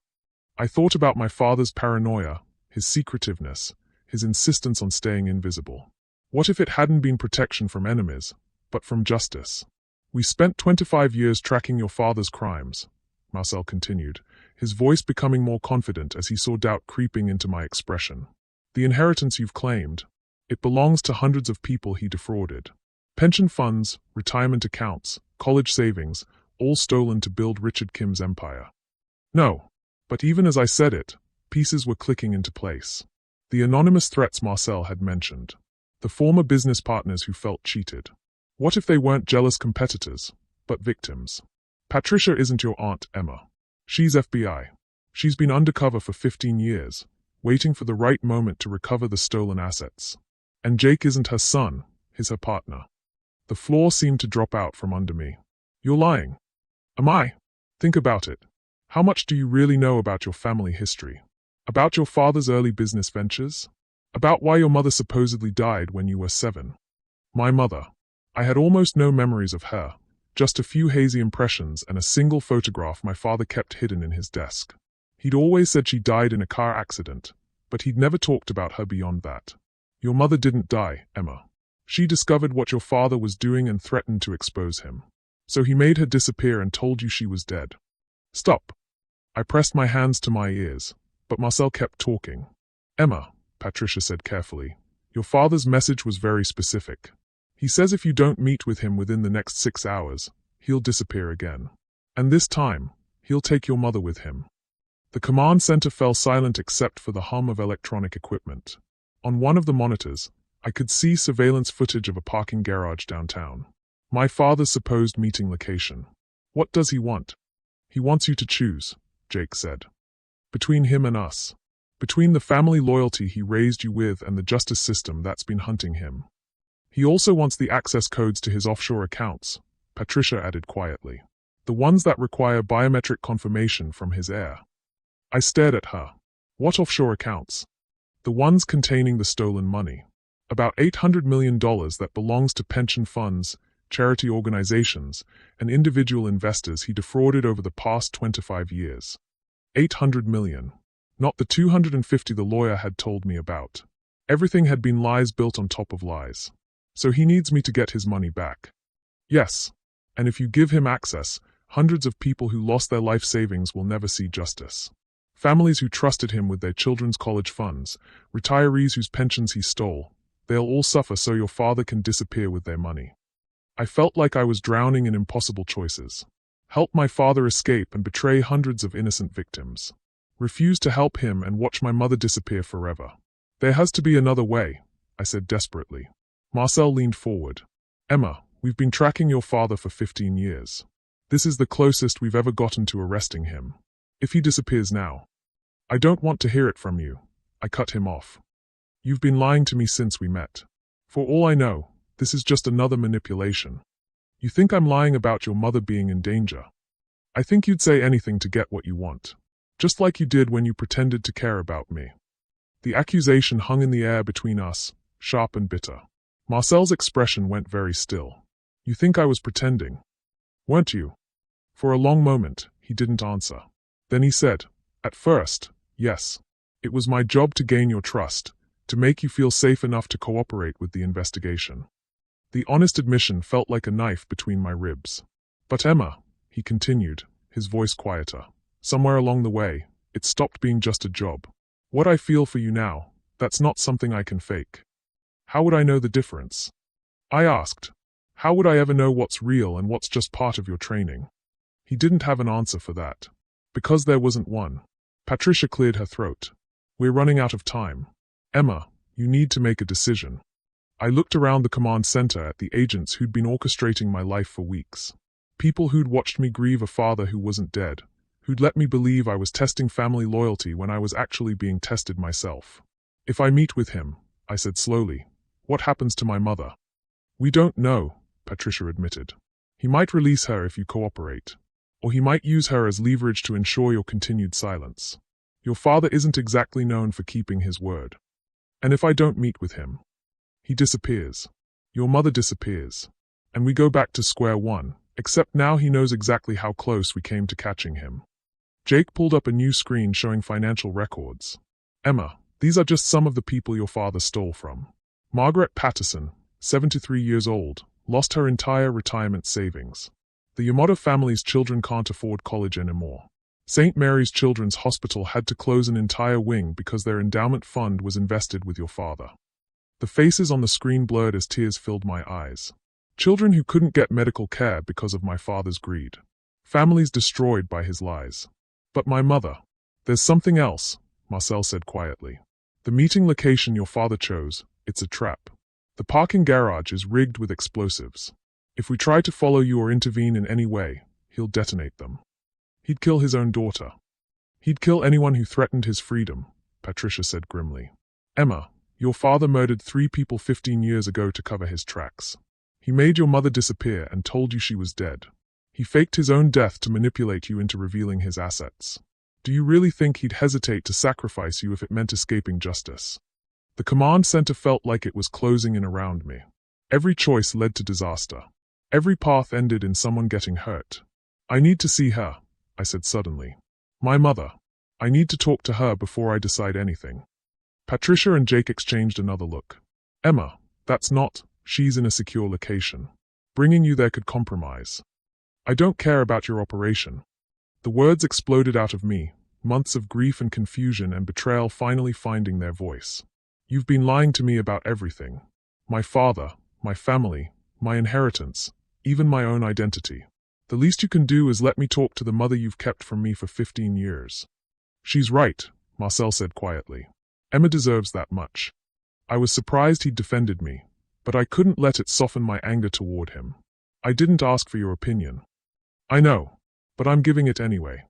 I thought about my father's paranoia, his secretiveness, his insistence on staying invisible. What if it hadn't been protection from enemies, but from justice? We spent 25 years tracking your father's crimes, Marcel continued, his voice becoming more confident as he saw doubt creeping into my expression. The inheritance you've claimed, it belongs to hundreds of people he defrauded. Pension funds, retirement accounts, college savings, all stolen to build Richard Kim's empire. No, but even as I said it, pieces were clicking into place. The anonymous threats Marcel had mentioned. The former business partners who felt cheated. What if they weren't jealous competitors, but victims? Patricia isn't your aunt, Emma. She's FBI. She's been undercover for 15 years, waiting for the right moment to recover the stolen assets. And Jake isn't her son, he's her partner. The floor seemed to drop out from under me. You're lying. Am I? Think about it. How much do you really know about your family history? About your father's early business ventures? About why your mother supposedly died when you were 7. My mother. I had almost no memories of her, just a few hazy impressions and a single photograph my father kept hidden in his desk. He'd always said she died in a car accident, but he'd never talked about her beyond that. Your mother didn't die, Emma. She discovered what your father was doing and threatened to expose him. So he made her disappear and told you she was dead. Stop. I pressed my hands to my ears, but Marcel kept talking. Emma, Patricia said carefully, your father's message was very specific. He says if you don't meet with him within the next 6 hours, he'll disappear again. And this time, he'll take your mother with him. The command center fell silent except for the hum of electronic equipment. On one of the monitors, I could see surveillance footage of a parking garage downtown. My father's supposed meeting location. What does he want? He wants you to choose, Jake said. Between him and us. Between the family loyalty he raised you with and the justice system that's been hunting him. He also wants the access codes to his offshore accounts, Patricia added quietly. The ones that require biometric confirmation from his heir. I stared at her. What offshore accounts? The ones containing the stolen money. About $800 million that belongs to pension funds, charity organizations, and individual investors he defrauded over the past 25 years. 800 million. Not the 250 the lawyer had told me about. Everything had been lies built on top of lies. So he needs me to get his money back. Yes. And if you give him access, hundreds of people who lost their life savings will never see justice. Families who trusted him with their children's college funds, retirees whose pensions he stole, they'll all suffer so your father can disappear with their money. I felt like I was drowning in impossible choices. Help my father escape and betray hundreds of innocent victims. Refuse to help him and watch my mother disappear forever. There has to be another way, I said desperately. Marcel leaned forward. Emma, we've been tracking your father for 15 years. This is the closest we've ever gotten to arresting him. If he disappears now. I don't want to hear it from you. I cut him off. You've been lying to me since we met. For all I know, this is just another manipulation. You think I'm lying about your mother being in danger. I think you'd say anything to get what you want. Just like you did when you pretended to care about me. The accusation hung in the air between us, sharp and bitter. Marcel's expression went very still. You think I was pretending? Weren't you? For a long moment, he didn't answer. Then he said, at first, yes. It was my job to gain your trust, to make you feel safe enough to cooperate with the investigation. The honest admission felt like a knife between my ribs. But Emma, he continued, his voice quieter, somewhere along the way, it stopped being just a job. What I feel for you now, that's not something I can fake. How would I know the difference? I asked. How would I ever know what's real and what's just part of your training? He didn't have an answer for that. Because there wasn't one. Patricia cleared her throat. We're running out of time. Emma, you need to make a decision. I looked around the command center at the agents who'd been orchestrating my life for weeks. People who'd watched me grieve a father who wasn't dead, who'd let me believe I was testing family loyalty when I was actually being tested myself. If I meet with him, I said slowly, what happens to my mother? We don't know, Patricia admitted. He might release her if you cooperate. Or he might use her as leverage to ensure your continued silence. Your father isn't exactly known for keeping his word. And if I don't meet with him, he disappears. Your mother disappears. And we go back to square one, except now he knows exactly how close we came to catching him. Jake pulled up a new screen showing financial records. Emma, these are just some of the people your father stole from. Margaret Patterson, 73 years old, lost her entire retirement savings. The Yamato family's children can't afford college anymore. St. Mary's Children's Hospital had to close an entire wing because their endowment fund was invested with your father. The faces on the screen blurred as tears filled my eyes. Children who couldn't get medical care because of my father's greed. Families destroyed by his lies. But my mother. There's something else, Marcel said quietly. The meeting location your father chose, it's a trap. The parking garage is rigged with explosives. If we try to follow you or intervene in any way, he'll detonate them. He'd kill his own daughter. He'd kill anyone who threatened his freedom, Patricia said grimly. Emma, your father murdered 3 people 15 years ago to cover his tracks. He made your mother disappear and told you she was dead. He faked his own death to manipulate you into revealing his assets. Do you really think he'd hesitate to sacrifice you if it meant escaping justice? The command center felt like it was closing in around me. Every choice led to disaster. Every path ended in someone getting hurt. I need to see her, I said suddenly. My mother. I need to talk to her before I decide anything. Patricia and Jake exchanged another look. Emma, that's not, she's in a secure location. Bringing you there could compromise. I don't care about your operation. The words exploded out of me, months of grief and confusion and betrayal finally finding their voice. You've been lying to me about everything. My father, my family, my inheritance, even my own identity. The least you can do is let me talk to the mother you've kept from me for 15 years. She's right, Marcel said quietly. Emma deserves that much. I was surprised he'd defended me, but I couldn't let it soften my anger toward him. I didn't ask for your opinion. I know, but I'm giving it anyway.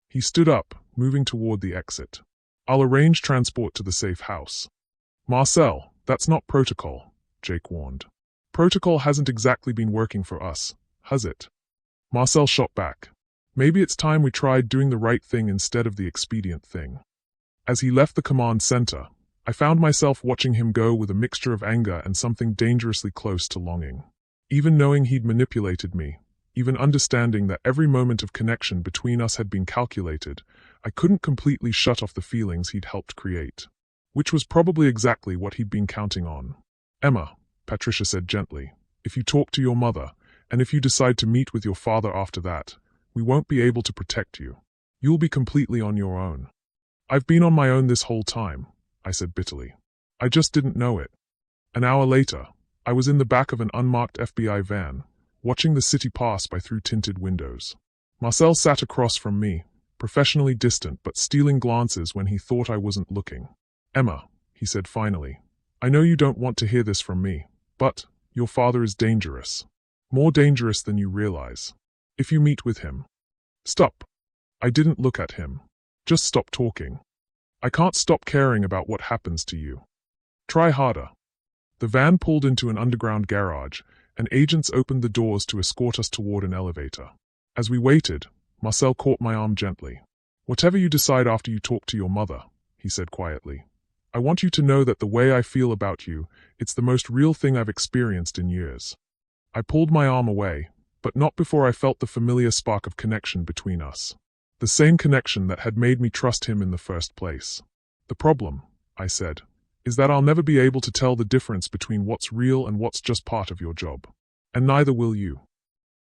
He stood up, moving toward the exit. I'll arrange transport to the safe house. Marcel, that's not protocol, Jake warned. Protocol hasn't exactly been working for us, has it? Marcel shot back. Maybe it's time we tried doing the right thing instead of the expedient thing. As he left the command center, I found myself watching him go with a mixture of anger and something dangerously close to longing. Even knowing he'd manipulated me, even understanding that every moment of connection between us had been calculated, I couldn't completely shut off the feelings he'd helped create. Which was probably exactly what he'd been counting on. Emma, Patricia said gently, if you talk to your mother, and if you decide to meet with your father after that, we won't be able to protect you. You'll be completely on your own. I've been on my own this whole time, I said bitterly. I just didn't know it. An hour later, I was in the back of an unmarked FBI van, watching the city pass by through tinted windows. Marcel sat across from me, professionally distant but stealing glances when he thought I wasn't looking. Emma, he said finally, I know you don't want to hear this from me, but your father is dangerous. More dangerous than you realize. If you meet with him. Stop. I didn't look at him. Just stop talking. I can't stop caring about what happens to you. Try harder. The van pulled into an underground garage, and agents opened the doors to escort us toward an elevator. As we waited, Marcel caught my arm gently. Whatever you decide after you talk to your mother, he said quietly. I want you to know that the way I feel about you, it's the most real thing I've experienced in years. I pulled my arm away, but not before I felt the familiar spark of connection between us. The same connection that had made me trust him in the first place. The problem, I said, is that I'll never be able to tell the difference between what's real and what's just part of your job. And neither will you.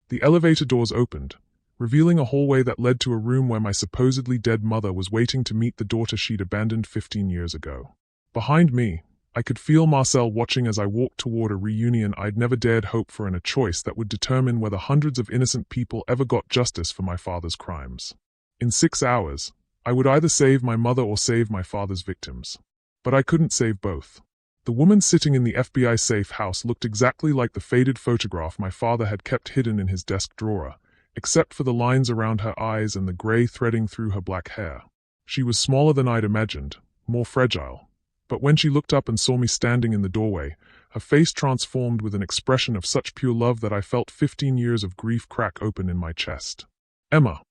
The elevator doors opened, revealing a hallway that led to a room where my supposedly dead mother was waiting to meet the daughter she'd abandoned 15 years ago. Behind me, I could feel Marcel watching as I walked toward a reunion I'd never dared hope for and a choice that would determine whether hundreds of innocent people ever got justice for my father's crimes. In 6 hours, I would either save my mother or save my father's victims. But I couldn't save both. The woman sitting in the FBI safe house looked exactly like the faded photograph my father had kept hidden in his desk drawer, except for the lines around her eyes and the gray threading through her black hair. She was smaller than I'd imagined, more fragile. But when she looked up and saw me standing in the doorway, her face transformed with an expression of such pure love that I felt 15 years of grief crack open in my chest. Emma.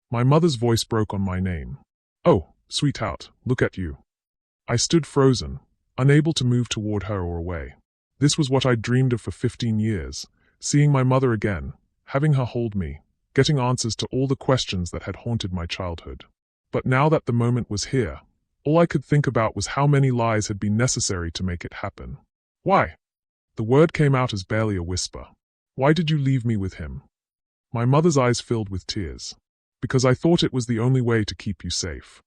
My mother's voice broke on my name. Oh, sweetheart, look at you. I stood frozen, unable to move toward her or away. This was what I'd dreamed of for 15 years, seeing my mother again, having her hold me, getting answers to all the questions that had haunted my childhood. But now that the moment was here, all I could think about was how many lies had been necessary to make it happen. Why? The word came out as barely a whisper. Why did you leave me with him? My mother's eyes filled with tears. Because I thought it was the only way to keep you safe.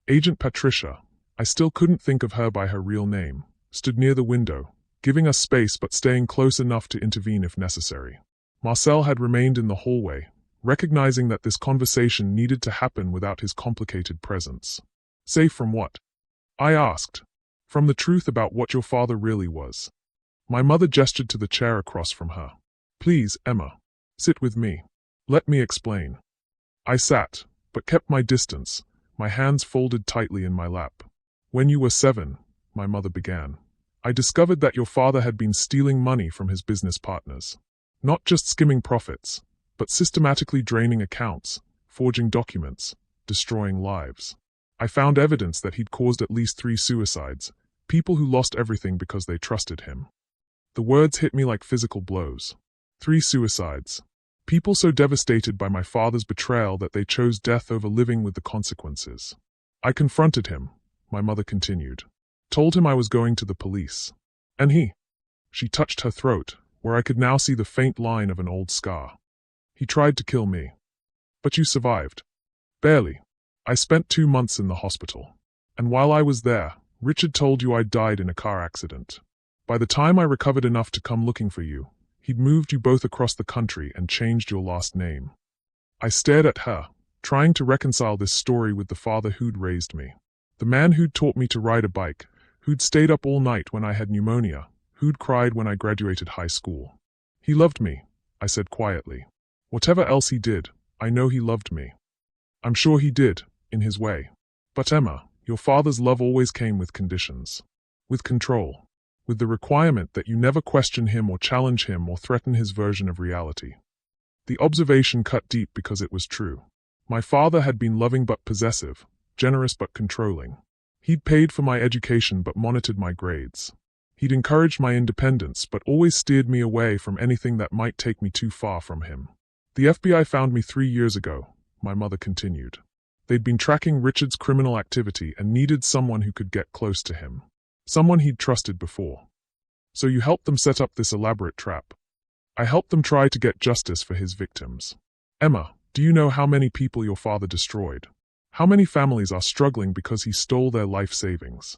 Agent Patricia, I still couldn't think of her by her real name, stood near the window, giving us space but staying close enough to intervene if necessary. Marcel had remained in the hallway, recognizing that this conversation needed to happen without his complicated presence. Safe from what? I asked. From the truth about what your father really was. My mother gestured to the chair across from her. Please, Emma. Sit with me. Let me explain. I sat, but kept my distance, my hands folded tightly in my lap. When you were 7, my mother began, I discovered that your father had been stealing money from his business partners. Not just skimming profits, but systematically draining accounts, forging documents, destroying lives. I found evidence that he'd caused at least 3 suicides, People who lost everything because they trusted him. The words hit me like physical blows. 3 suicides. People so devastated by my father's betrayal that they chose death over living with the consequences. I confronted him, my mother continued. Told him I was going to the police. And he. She touched her throat, where I could now see the faint line of an old scar. He tried to kill me. But you survived. Barely. I spent 2 months in the hospital. And while I was there, Richard told you I died in a car accident. By the time I recovered enough to come looking for you, he'd moved you both across the country and changed your last name. I stared at her, trying to reconcile this story with the father who'd raised me. The man who'd taught me to ride a bike, who'd stayed up all night when I had pneumonia, who'd cried when I graduated high school. He loved me, I said quietly. Whatever else he did, I know he loved me. I'm sure he did, in his way. But Emma, your father's love always came with conditions. With control. With the requirement that you never question him or challenge him or threaten his version of reality. The observation cut deep because it was true. My father had been loving but possessive, generous but controlling. He'd paid for my education but monitored my grades. He'd encouraged my independence but always steered me away from anything that might take me too far from him. The FBI found me 3 years ago, my mother continued. They'd been tracking Richard's criminal activity and needed someone who could get close to him. Someone he'd trusted before. So you helped them set up this elaborate trap. I helped them try to get justice for his victims. Emma, do you know how many people your father destroyed? How many families are struggling because he stole their life savings?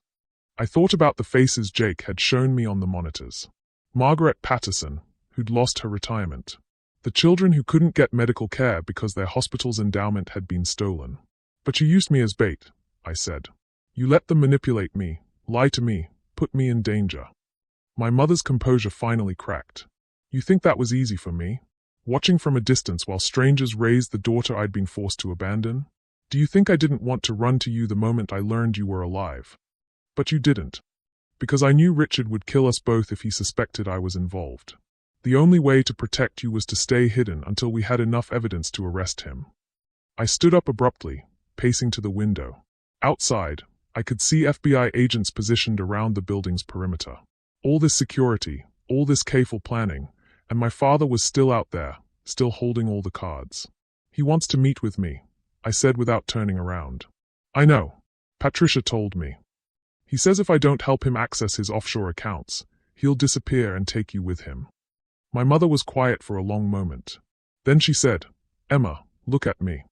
I thought about the faces Jake had shown me on the monitors. Margaret Patterson, who'd lost her retirement. The children who couldn't get medical care because their hospital's endowment had been stolen. But you used me as bait, I said. You let them manipulate me, lie to me, put me in danger. My mother's composure finally cracked. You think that was easy for me? Watching from a distance while strangers raised the daughter I'd been forced to abandon? Do you think I didn't want to run to you the moment I learned you were alive? But you didn't. Because I knew Richard would kill us both if he suspected I was involved. The only way to protect you was to stay hidden until we had enough evidence to arrest him. I stood up abruptly, pacing to the window. Outside, I could see FBI agents positioned around the building's perimeter. All this security, all this careful planning, and my father was still out there, still holding all the cards. He wants to meet with me, I said without turning around. I know, Patricia told me. He says if I don't help him access his offshore accounts, he'll disappear and take you with him. My mother was quiet for a long moment. Then she said, Emma, look at me.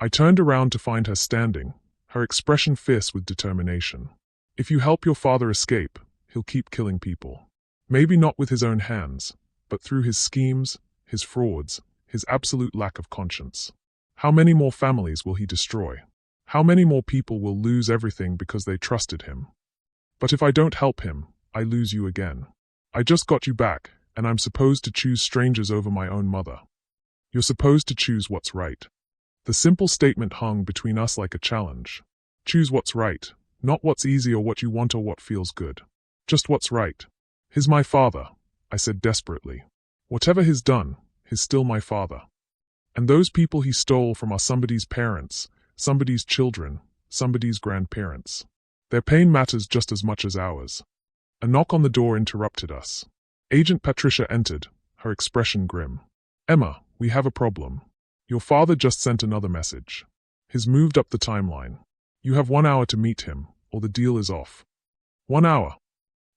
I turned around to find her standing, her expression fierce with determination. If you help your father escape, he'll keep killing people. Maybe not with his own hands, but through his schemes, his frauds, his absolute lack of conscience. How many more families will he destroy? How many more people will lose everything because they trusted him? But if I don't help him, I lose you again. I just got you back, and I'm supposed to choose strangers over my own mother. You're supposed to choose what's right. The simple statement hung between us like a challenge. Choose what's right, not what's easy or what you want or what feels good. Just what's right. He's my father, I said desperately. Whatever he's done, he's still my father. And those people he stole from are somebody's parents, somebody's children, somebody's grandparents. Their pain matters just as much as ours. A knock on the door interrupted us. Agent Patricia entered, her expression grim. Emma, we have a problem. Your father just sent another message. He's moved up the timeline. You have 1 hour to meet him, or the deal is off. 1 hour.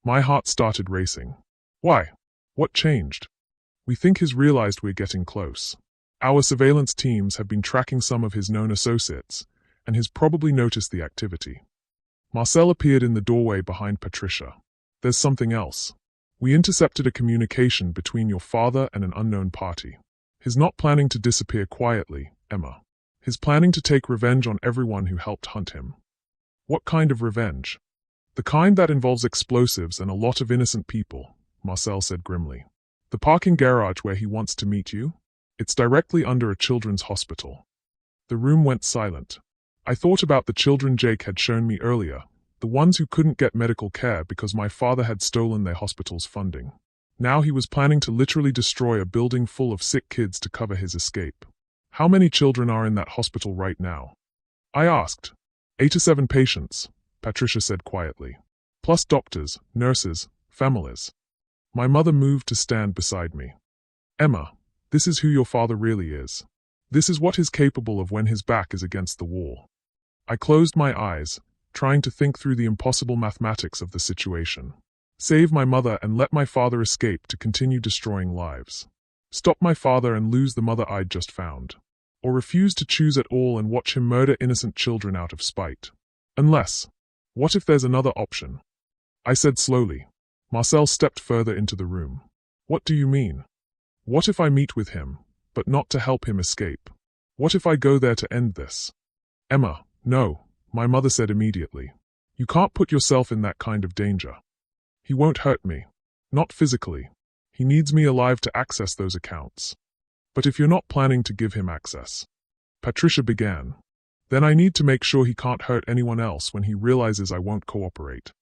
My heart started racing. Why? What changed? We think he's realized we're getting close. Our surveillance teams have been tracking some of his known associates, and he's probably noticed the activity. Marcel appeared in the doorway behind Patricia. There's something else. We intercepted a communication between your father and an unknown party. He's not planning to disappear quietly, Emma. He's planning to take revenge on everyone who helped hunt him. What kind of revenge? The kind that involves explosives and a lot of innocent people, Marcel said grimly. The parking garage where he wants to meet you? It's directly under a children's hospital. The room went silent. I thought about the children Jake had shown me earlier, the ones who couldn't get medical care because my father had stolen their hospital's funding. Now he was planning to literally destroy a building full of sick kids to cover his escape. How many children are in that hospital right now? I asked. 8 to 7 patients, Patricia said quietly. Plus doctors, nurses, families. My mother moved to stand beside me. Emma, this is who your father really is. This is what he's capable of when his back is against the wall. I closed my eyes, trying to think through the impossible mathematics of the situation. Save my mother and let my father escape to continue destroying lives. Stop my father and lose the mother I'd just found. Or refuse to choose at all and watch him murder innocent children out of spite. Unless, what if there's another option? I said slowly. Marcel stepped further into the room. What do you mean? What if I meet with him, but not to help him escape? What if I go there to end this? Emma, no, my mother said immediately. You can't put yourself in that kind of danger. He won't hurt me. Not physically. He needs me alive to access those accounts. But if you're not planning to give him access, Patricia began, then I need to make sure he can't hurt anyone else when he realizes I won't cooperate.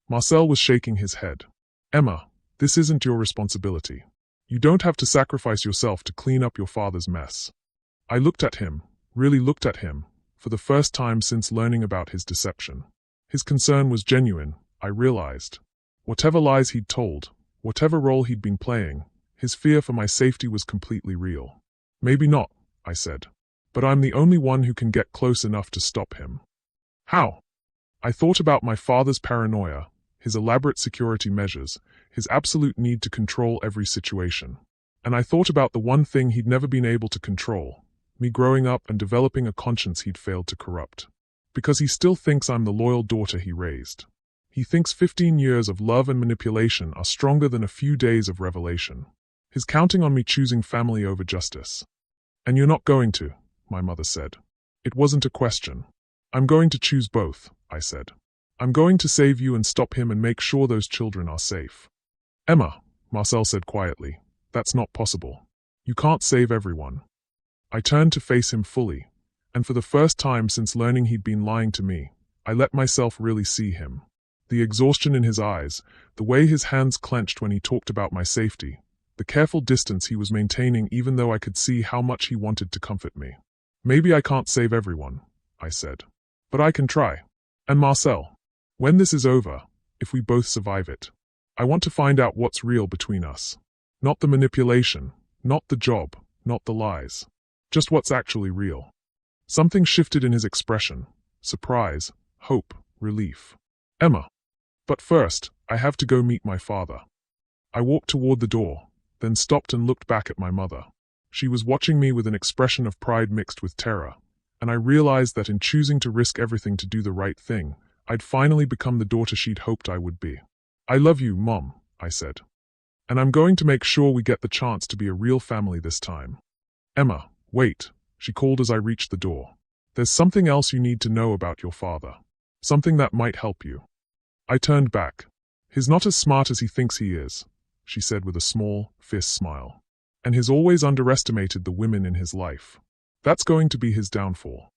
Marcel was shaking his head. Emma, this isn't your responsibility. You don't have to sacrifice yourself to clean up your father's mess. I looked at him, really looked at him, for the first time since learning about his deception. His concern was genuine, I realized. Whatever lies he'd told, whatever role he'd been playing, his fear for my safety was completely real. Maybe not, I said. But I'm the only one who can get close enough to stop him. How? I thought about my father's paranoia, his elaborate security measures, his absolute need to control every situation. And I thought about the one thing he'd never been able to control, me growing up and developing a conscience he'd failed to corrupt. Because he still thinks I'm the loyal daughter he raised. He thinks 15 years of love and manipulation are stronger than a few days of revelation. He's counting on me choosing family over justice. And you're not going to, my mother said. It wasn't a question. I'm going to choose both, I said. I'm going to save you and stop him and make sure those children are safe. Emma, Marcel said quietly, that's not possible. You can't save everyone. I turned to face him fully, and for the first time since learning he'd been lying to me, I let myself really see him. The exhaustion in his eyes, the way his hands clenched when he talked about my safety, the careful distance he was maintaining even though I could see how much he wanted to comfort me. Maybe I can't save everyone, I said. But I can try. And Marcel, when this is over, if we both survive it, I want to find out what's real between us. Not the manipulation, not the job, not the lies. Just what's actually real. Something shifted in his expression. Surprise, hope, relief. Emma. But first, I have to go meet my father. I walked toward the door, then stopped and looked back at my mother. She was watching me with an expression of pride mixed with terror, and I realized that in choosing to risk everything to do the right thing, I'd finally become the daughter she'd hoped I would be. I love you, Mom, I said. And I'm going to make sure we get the chance to be a real family this time. Emma, wait, she called as I reached the door. There's something else you need to know about your father. Something that might help you. I turned back. He's not as smart as he thinks he is, she said with a small, fierce smile. And he's always underestimated the women in his life. That's going to be his downfall.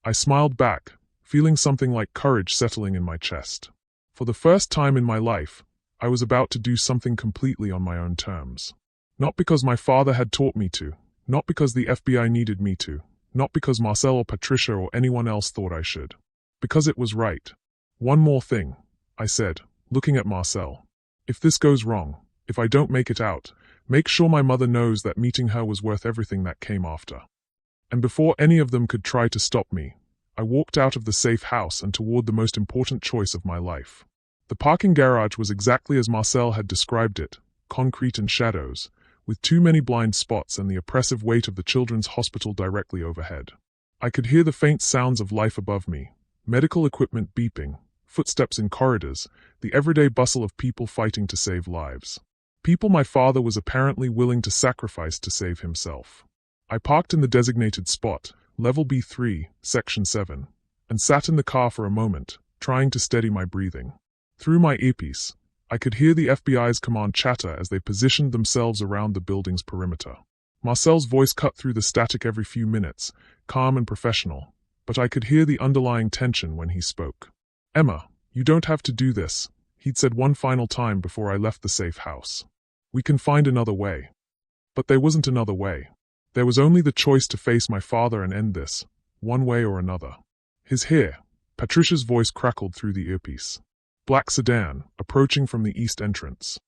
I smiled back, feeling something like courage settling in my chest. For the first time in my life, I was about to do something completely on my own terms. Not because my father had taught me to, not because the FBI needed me to, not because Marcel or Patricia or anyone else thought I should. Because it was right. One more thing, I said, looking at Marcel. If this goes wrong, if I don't make it out, make sure my mother knows that meeting her was worth everything that came after. And before any of them could try to stop me, I walked out of the safe house and toward the most important choice of my life. The parking garage was exactly as Marcel had described it, concrete and shadows, with too many blind spots and the oppressive weight of the children's hospital directly overhead. I could hear the faint sounds of life above me, medical equipment beeping, footsteps in corridors, the everyday bustle of people fighting to save lives. People my father was apparently willing to sacrifice to save himself. I parked in the designated spot, level B3, section 7, and sat in the car for a moment, trying to steady my breathing. Through my earpiece, I could hear the FBI's command chatter as they positioned themselves around the building's perimeter. Marcel's voice cut through the static every few minutes, calm and professional, but I could hear the underlying tension when he spoke. Emma, you don't have to do this, he'd said one final time before I left the safe house. We can find another way. But there wasn't another way. There was only the choice to face my father and end this, one way or another. He's here. Patricia's voice crackled through the earpiece. black sedan, approaching from the east entrance.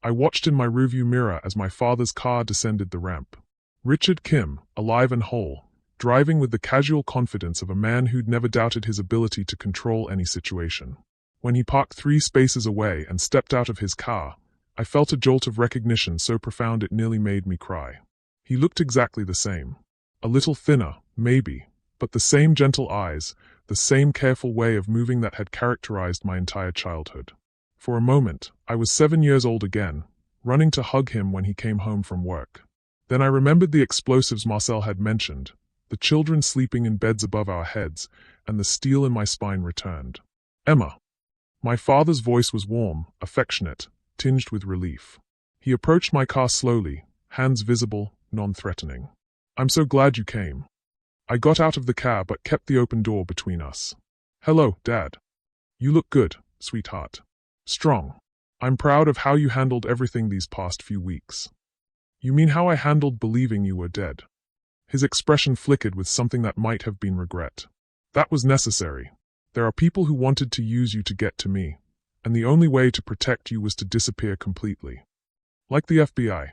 I watched in my rearview mirror as my father's car descended the ramp. Richard Kim, alive and whole, driving with the casual confidence of a man who'd never doubted his ability to control any situation. When he parked 3 spaces away and stepped out of his car, I felt a jolt of recognition so profound it nearly made me cry. He looked exactly the same. A little thinner, maybe, but the same gentle eyes, the same careful way of moving that had characterized my entire childhood. For a moment, I was 7 years old again, running to hug him when he came home from work. Then I remembered the explosives Marcel had mentioned, the children sleeping in beds above our heads, and the steel in my spine returned. Emma. My father's voice was warm, affectionate, tinged with relief. He approached my car slowly, hands visible, non-threatening. I'm so glad you came. I got out of the cab but kept the open door between us. Hello, Dad. You look good, sweetheart. Strong. I'm proud of how you handled everything these past few weeks. You mean how I handled believing you were dead? His expression flickered with something that might have been regret. That was necessary. There are people who wanted to use you to get to me, and the only way to protect you was to disappear completely. Like the FBI.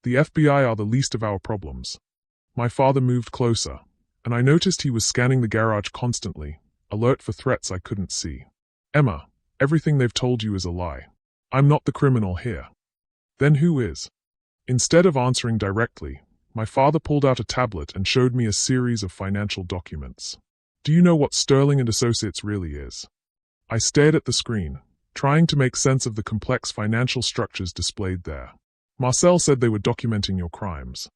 The FBI are the least of our problems. My father moved closer, and I noticed he was scanning the garage constantly, alert for threats I couldn't see. Emma, everything they've told you is a lie. I'm not the criminal here. Then who is? Instead of answering directly, my father pulled out a tablet and showed me a series of financial documents. Do you know what Sterling and Associates really is? I stared at the screen, trying to make sense of the complex financial structures displayed there. Marcel said they were documenting your crimes.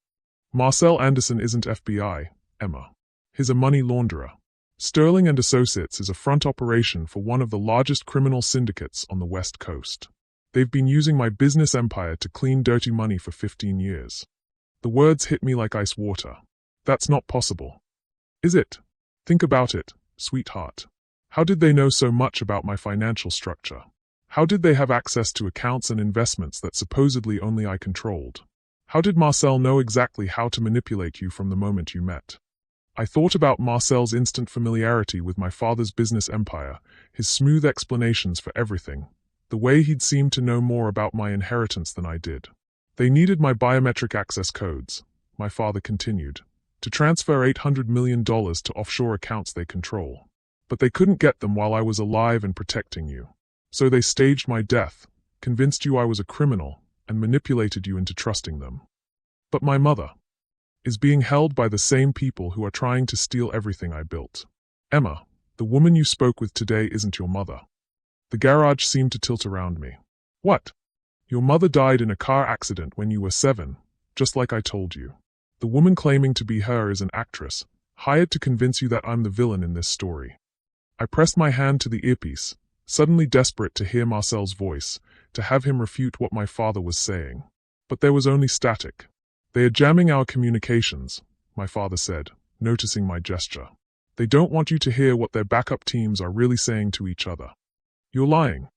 Marcel Anderson isn't FBI, Emma. He's a money launderer. Sterling and Associates is a front operation for one of the largest criminal syndicates on the West Coast. They've been using my business empire to clean dirty money for 15 years. The words hit me like ice water. That's not possible. Is it? Think about it, sweetheart. How did they know so much about my financial structure? How did they have access to accounts and investments that supposedly only I controlled? How did Marcel know exactly how to manipulate you from the moment you met? I thought about Marcel's instant familiarity with my father's business empire, his smooth explanations for everything, the way he'd seemed to know more about my inheritance than I did. They needed my biometric access codes, my father continued, to transfer $800 million to offshore accounts they control. But they couldn't get them while I was alive and protecting you. So they staged my death, convinced you I was a criminal, and manipulated you into trusting them. But my mother is being held by the same people who are trying to steal everything I built. Emma, the woman you spoke with today isn't your mother. The garage seemed to tilt around me. What? Your mother died in a car accident when you were 7, just like I told you. The woman claiming to be her is an actress, hired to convince you that I'm the villain in this story. I pressed my hand to the earpiece, suddenly desperate to hear Marcel's voice, to have him refute what my father was saying. But there was only static. They are jamming our communications, my father said, noticing my gesture. They don't want you to hear what their backup teams are really saying to each other. You're lying.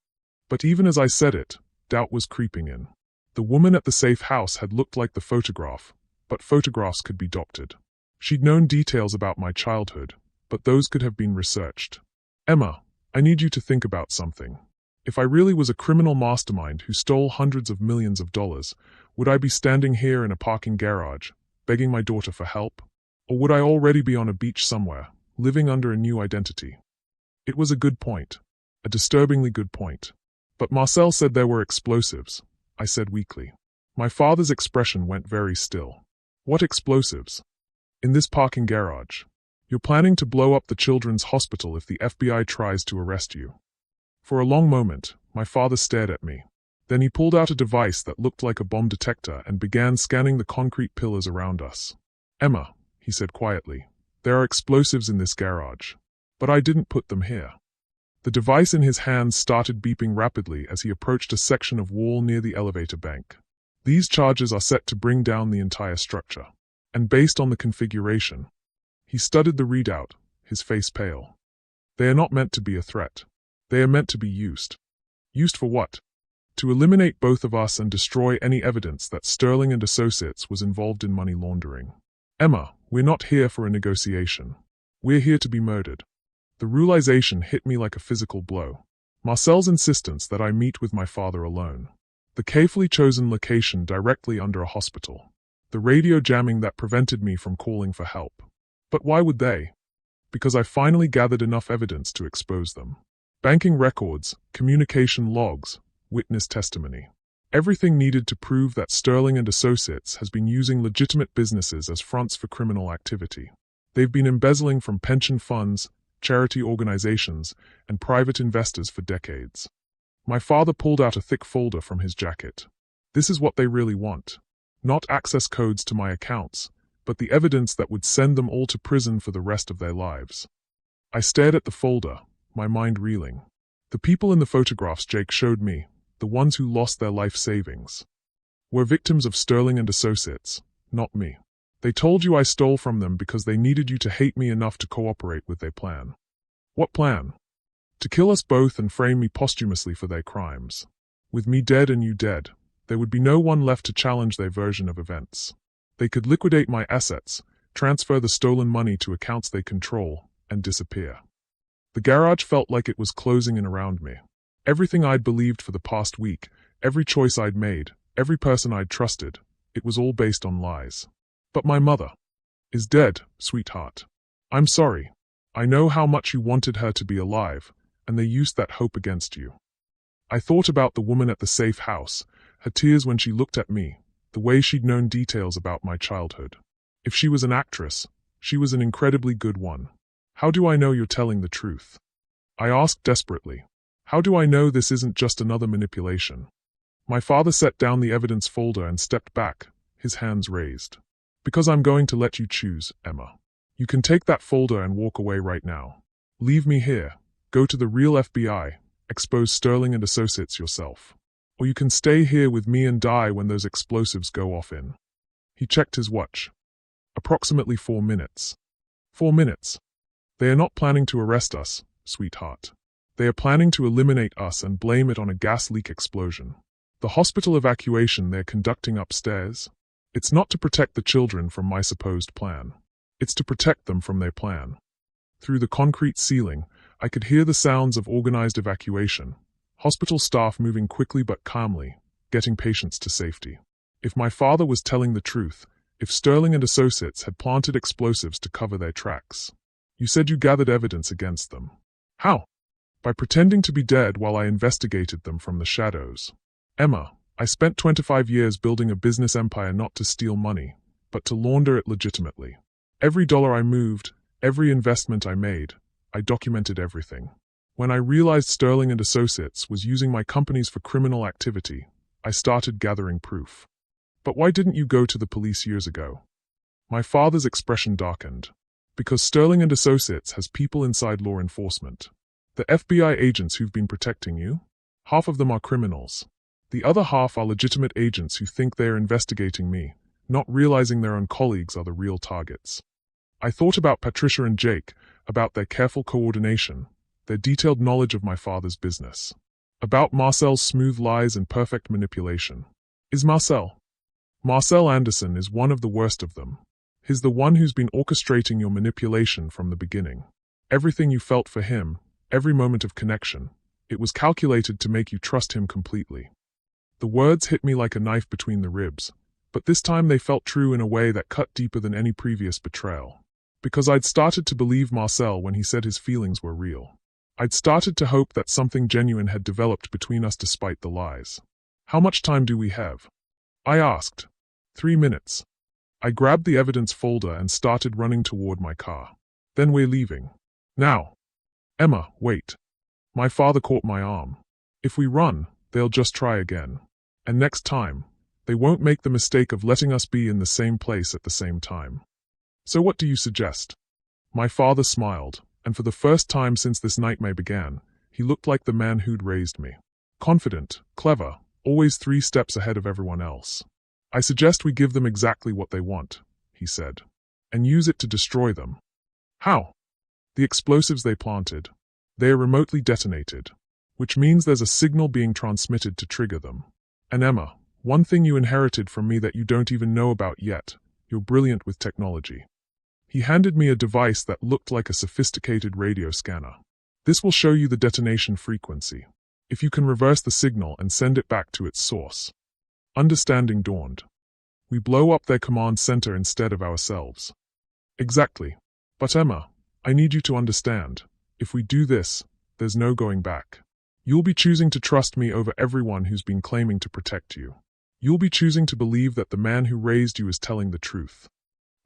But even as I said it, doubt was creeping in. The woman at the safe house had looked like the photograph, but photographs could be doctored. She'd known details about my childhood, but those could have been researched. Emma, I need you to think about something. If I really was a criminal mastermind who stole hundreds of millions of dollars, would I be standing here in a parking garage, begging my daughter for help? Or would I already be on a beach somewhere, living under a new identity? It was a good point. A disturbingly good point. But Marcel said there were explosives, I said weakly. My father's expression went very still. What explosives? In this parking garage. You're planning to blow up the children's hospital if the FBI tries to arrest you. For a long moment, my father stared at me. Then he pulled out a device that looked like a bomb detector and began scanning the concrete pillars around us. Emma, he said quietly, there are explosives in this garage. But I didn't put them here. The device in his hands started beeping rapidly as he approached a section of wall near the elevator bank. These charges are set to bring down the entire structure. And based on the configuration, he studied the readout, his face pale. They are not meant to be a threat. They are meant to be used. Used for what? To eliminate both of us and destroy any evidence that Sterling and Associates was involved in money laundering. Emma, we're not here for a negotiation. We're here to be murdered. The realization hit me like a physical blow. Marcel's insistence that I meet with my father alone. The carefully chosen location directly under a hospital. The radio jamming that prevented me from calling for help. But why would they? Because I finally gathered enough evidence to expose them. Banking records, communication logs, witness testimony. Everything needed to prove that Sterling and Associates has been using legitimate businesses as fronts for criminal activity. They've been embezzling from pension funds, charity organizations, and private investors for decades. My father pulled out a thick folder from his jacket. This is what they really want. Not access codes to my accounts, but the evidence that would send them all to prison for the rest of their lives. I stared at the folder, my mind reeling. The people in the photographs Jake showed me, the ones who lost their life savings, were victims of Sterling and Associates, not me. They told you I stole from them because they needed you to hate me enough to cooperate with their plan. What plan? To kill us both and frame me posthumously for their crimes. With me dead and you dead, there would be no one left to challenge their version of events. They could liquidate my assets, transfer the stolen money to accounts they control, and disappear. The garage felt like it was closing in around me. Everything I'd believed for the past week, every choice I'd made, every person I'd trusted, it was all based on lies. But my mother is dead, sweetheart. I'm sorry. I know how much you wanted her to be alive, and they used that hope against you. I thought about the woman at the safe house, her tears when she looked at me, the way she'd known details about my childhood. If she was an actress, she was an incredibly good one. How do I know you're telling the truth? I asked desperately. How do I know this isn't just another manipulation? My father set down the evidence folder and stepped back, his hands raised. Because I'm going to let you choose, Emma. You can take that folder and walk away right now. Leave me here. Go to the real FBI, expose Sterling and Associates yourself. Or you can stay here with me and die when those explosives go off in. He checked his watch. Approximately 4 minutes. 4 minutes. They are not planning to arrest us, sweetheart. They are planning to eliminate us and blame it on a gas leak explosion. The hospital evacuation they're conducting upstairs. It's not to protect the children from my supposed plan. It's to protect them from their plan. Through the concrete ceiling, I could hear the sounds of organized evacuation. Hospital staff moving quickly but calmly, getting patients to safety. If my father was telling the truth, if Sterling and Associates had planted explosives to cover their tracks. You said you gathered evidence against them. How? By pretending to be dead while I investigated them from the shadows. Emma, I spent 25 years building a business empire not to steal money, but to launder it legitimately. Every dollar I moved, every investment I made, I documented everything. When I realized Sterling and Associates was using my companies for criminal activity, I started gathering proof. But why didn't you go to the police years ago? My father's expression darkened. Because Sterling and Associates has people inside law enforcement. The FBI agents who've been protecting you? Half of them are criminals. The other half are legitimate agents who think they're investigating me, not realizing their own colleagues are the real targets. I thought about Patricia and Jake, about their careful coordination, their detailed knowledge of my father's business. About Marcel's smooth lies and perfect manipulation. Is Marcel? Marcel Anderson is one of the worst of them. He's the one who's been orchestrating your manipulation from the beginning. Everything you felt for him, every moment of connection, it was calculated to make you trust him completely. The words hit me like a knife between the ribs, but this time they felt true in a way that cut deeper than any previous betrayal. Because I'd started to believe Marcel when he said his feelings were real. I'd started to hope that something genuine had developed between us despite the lies. How much time do we have? I asked. 3 minutes. I grabbed the evidence folder and started running toward my car. Then we're leaving. Now. Emma, wait. My father caught my arm. If we run, they'll just try again. And next time, they won't make the mistake of letting us be in the same place at the same time. So what do you suggest? My father smiled, and for the first time since this nightmare began, he looked like the man who'd raised me. Confident, clever, always 3 steps ahead of everyone else. I suggest we give them exactly what they want, he said, and use it to destroy them. How? The explosives they planted. They are remotely detonated, which means there's a signal being transmitted to trigger them. And Emma, one thing you inherited from me that you don't even know about yet, you're brilliant with technology. He handed me a device that looked like a sophisticated radio scanner. This will show you the detonation frequency. If you can reverse the signal and send it back to its source. Understanding dawned. We blow up their command center instead of ourselves. Exactly. But Emma, I need you to understand. If we do this, there's no going back. You'll be choosing to trust me over everyone who's been claiming to protect you. You'll be choosing to believe that the man who raised you is telling the truth.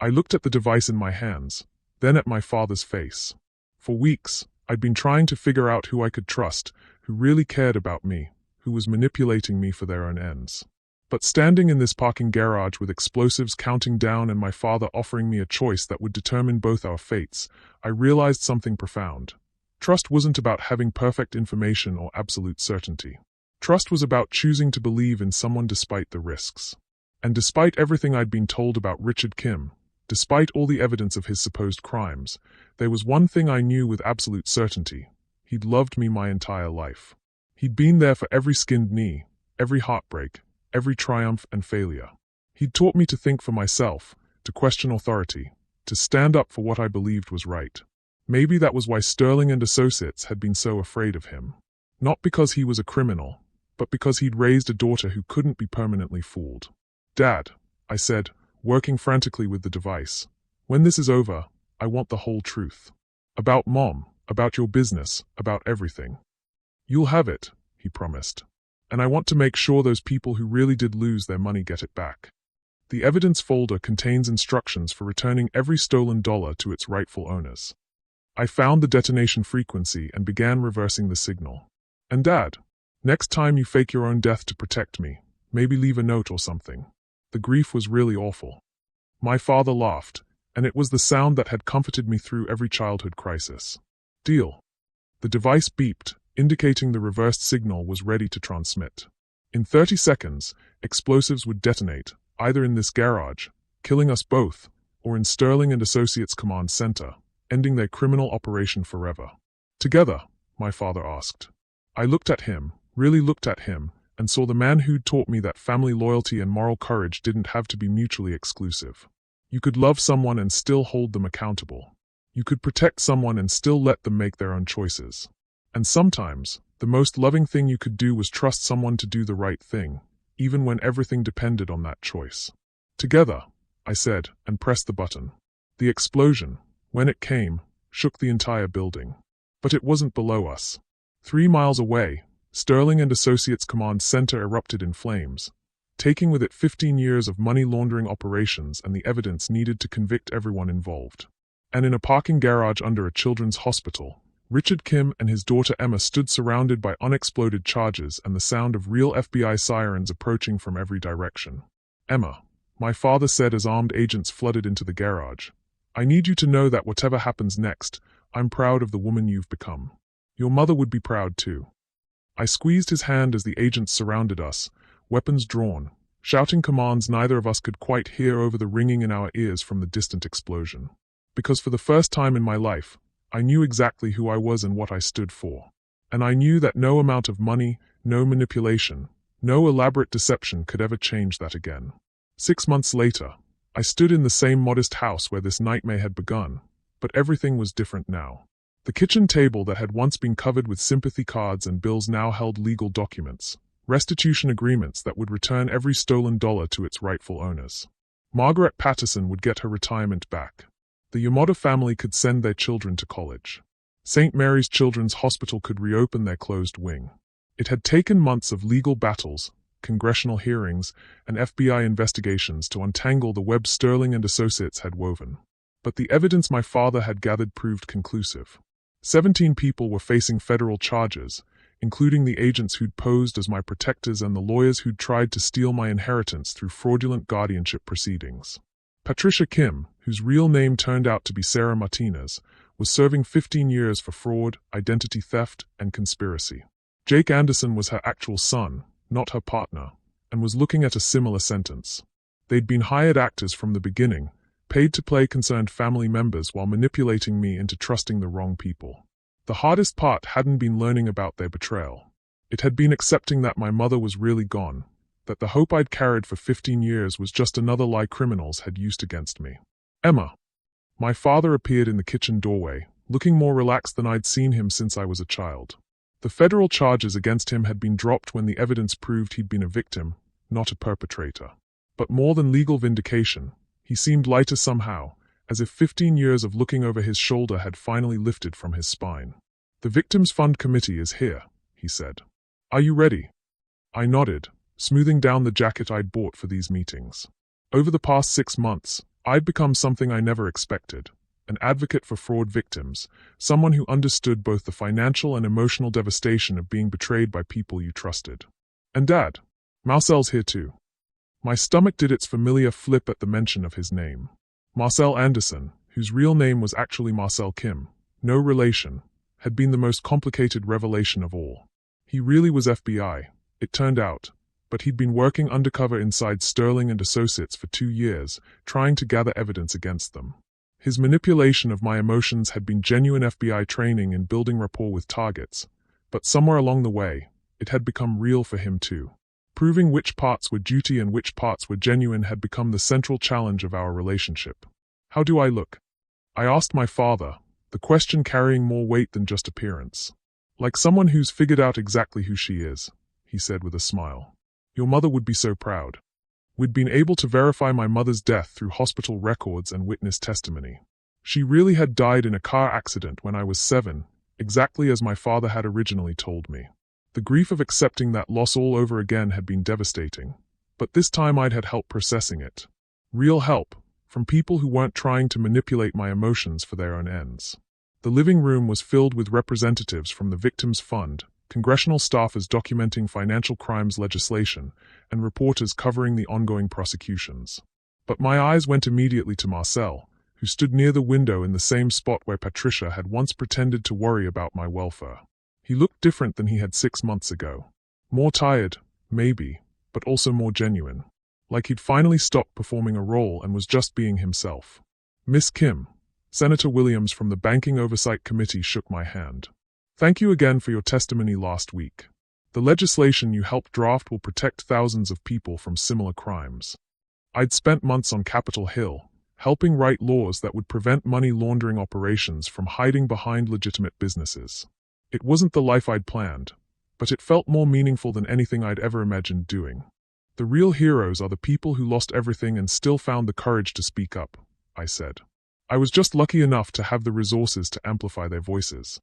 I looked at the device in my hands, then at my father's face. For weeks, I'd been trying to figure out who I could trust, who really cared about me, who was manipulating me for their own ends. But standing in this parking garage with explosives counting down and my father offering me a choice that would determine both our fates, I realized something profound. Trust wasn't about having perfect information or absolute certainty. Trust was about choosing to believe in someone despite the risks. And despite everything I'd been told about Richard Kim, despite all the evidence of his supposed crimes, there was one thing I knew with absolute certainty. He'd loved me my entire life. He'd been there for every skinned knee, every heartbreak, every triumph and failure. He'd taught me to think for myself, to question authority, to stand up for what I believed was right. Maybe that was why Sterling and Associates had been so afraid of him. Not because he was a criminal, but because he'd raised a daughter who couldn't be permanently fooled. Dad, I said, working frantically with the device, when this is over, I want the whole truth. About Mom, about your business, about everything. You'll have it, he promised. And I want to make sure those people who really did lose their money get it back. The evidence folder contains instructions for returning every stolen dollar to its rightful owners. I found the detonation frequency and began reversing the signal. And Dad, next time you fake your own death to protect me, maybe leave a note or something. The grief was really awful. My father laughed, and it was the sound that had comforted me through every childhood crisis. Deal. The device beeped, indicating the reversed signal was ready to transmit. In 30 seconds, explosives would detonate, either in this garage, killing us both, or in Sterling and Associates Command Center, ending their criminal operation forever. Together, my father asked. I looked at him, really looked at him, and saw the man who'd taught me that family loyalty and moral courage didn't have to be mutually exclusive. You could love someone and still hold them accountable. You could protect someone and still let them make their own choices. And sometimes, the most loving thing you could do was trust someone to do the right thing, even when everything depended on that choice. Together, I said, and pressed the button. The explosion, when it came, shook the entire building. But it wasn't below us. 3 miles away, Sterling and Associates Command Center erupted in flames, taking with it 15 years of money laundering operations and the evidence needed to convict everyone involved. And in a parking garage under a children's hospital, Richard Kim and his daughter Emma stood surrounded by unexploded charges and the sound of real FBI sirens approaching from every direction. Emma, my father said as armed agents flooded into the garage, I need you to know that whatever happens next, I'm proud of the woman you've become. Your mother would be proud too. I squeezed his hand as the agents surrounded us, weapons drawn, shouting commands neither of us could quite hear over the ringing in our ears from the distant explosion. Because for the first time in my life, I knew exactly who I was and what I stood for. And I knew that no amount of money, no manipulation, no elaborate deception could ever change that again. 6 months later, I stood in the same modest house where this nightmare had begun, but everything was different now. The kitchen table that had once been covered with sympathy cards and bills now held legal documents, restitution agreements that would return every stolen dollar to its rightful owners. Margaret Patterson would get her retirement back. The Yamada family could send their children to college. St. Mary's Children's Hospital could reopen their closed wing. It had taken months of legal battles, congressional hearings, and FBI investigations to untangle the web Sterling and Associates had woven. But the evidence my father had gathered proved conclusive. 17 people were facing federal charges, including the agents who'd posed as my protectors and the lawyers who'd tried to steal my inheritance through fraudulent guardianship proceedings. Patricia Kim, whose real name turned out to be Sarah Martinez, was serving 15 years for fraud, identity theft, and conspiracy. Jake Anderson was her actual son, not her partner, and was looking at a similar sentence. They'd been hired actors from the beginning, paid to play concerned family members while manipulating me into trusting the wrong people. The hardest part hadn't been learning about their betrayal. It had been accepting that my mother was really gone, that the hope I'd carried for 15 years was just another lie criminals had used against me. Emma. My father appeared in the kitchen doorway, looking more relaxed than I'd seen him since I was a child. The federal charges against him had been dropped when the evidence proved he'd been a victim, not a perpetrator. But more than legal vindication, he seemed lighter somehow, as if 15 years of looking over his shoulder had finally lifted from his spine. "The Victims Fund Committee is here," he said. "Are you ready?" I nodded, smoothing down the jacket I'd bought for these meetings. Over the past 6 months, I'd become something I never expected. An advocate for fraud victims, someone who understood both the financial and emotional devastation of being betrayed by people you trusted. And Dad, Marcel's here too. My stomach did its familiar flip at the mention of his name. Marcel Anderson, whose real name was actually Marcel Kim, no relation, had been the most complicated revelation of all. He really was FBI, it turned out, but he'd been working undercover inside Sterling and Associates for 2 years, trying to gather evidence against them. His manipulation of my emotions had been genuine FBI training in building rapport with targets, but somewhere along the way, it had become real for him too. Proving which parts were duty and which parts were genuine had become the central challenge of our relationship. "How do I look?" I asked my father, the question carrying more weight than just appearance. "Like someone who's figured out exactly who she is," he said with a smile. "Your mother would be so proud." We'd been able to verify my mother's death through hospital records and witness testimony. She really had died in a car accident when I was 7, exactly as my father had originally told me. The grief of accepting that loss all over again had been devastating, but this time I'd had help processing it. Real help, from people who weren't trying to manipulate my emotions for their own ends. The living room was filled with representatives from the Victims Fund, congressional staffers documenting financial crimes legislation, and reporters covering the ongoing prosecutions. But my eyes went immediately to Marcel, who stood near the window in the same spot where Patricia had once pretended to worry about my welfare. He looked different than he had 6 months ago. More tired, maybe, but also more genuine. Like he'd finally stopped performing a role and was just being himself. "Miss Kim," Senator Williams from the Banking Oversight Committee shook my hand. "Thank you again for your testimony last week. The legislation you helped draft will protect thousands of people from similar crimes." I'd spent months on Capitol Hill, helping write laws that would prevent money laundering operations from hiding behind legitimate businesses. It wasn't the life I'd planned, but it felt more meaningful than anything I'd ever imagined doing. "The real heroes are the people who lost everything and still found the courage to speak up," I said. I was just lucky enough to have the resources to amplify their voices.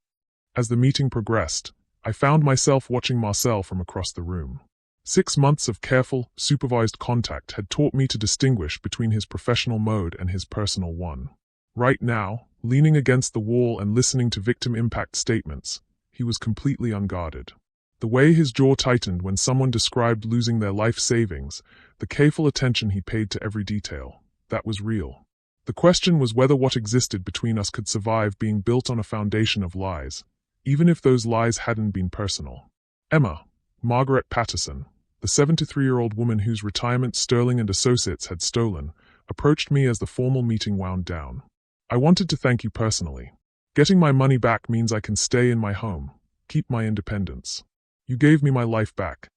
As the meeting progressed, I found myself watching Marcel from across the room. 6 months of careful, supervised contact had taught me to distinguish between his professional mode and his personal one. Right now, leaning against the wall and listening to victim impact statements, he was completely unguarded. The way his jaw tightened when someone described losing their life savings, the careful attention he paid to every detail, that was real. The question was whether what existed between us could survive being built on a foundation of lies, even if those lies hadn't been personal. Emma, Margaret Patterson, the 73-year-old woman whose retirement Sterling and Associates had stolen, approached me as the formal meeting wound down. "I wanted to thank you personally. Getting my money back means I can stay in my home, keep my independence. You gave me my life back."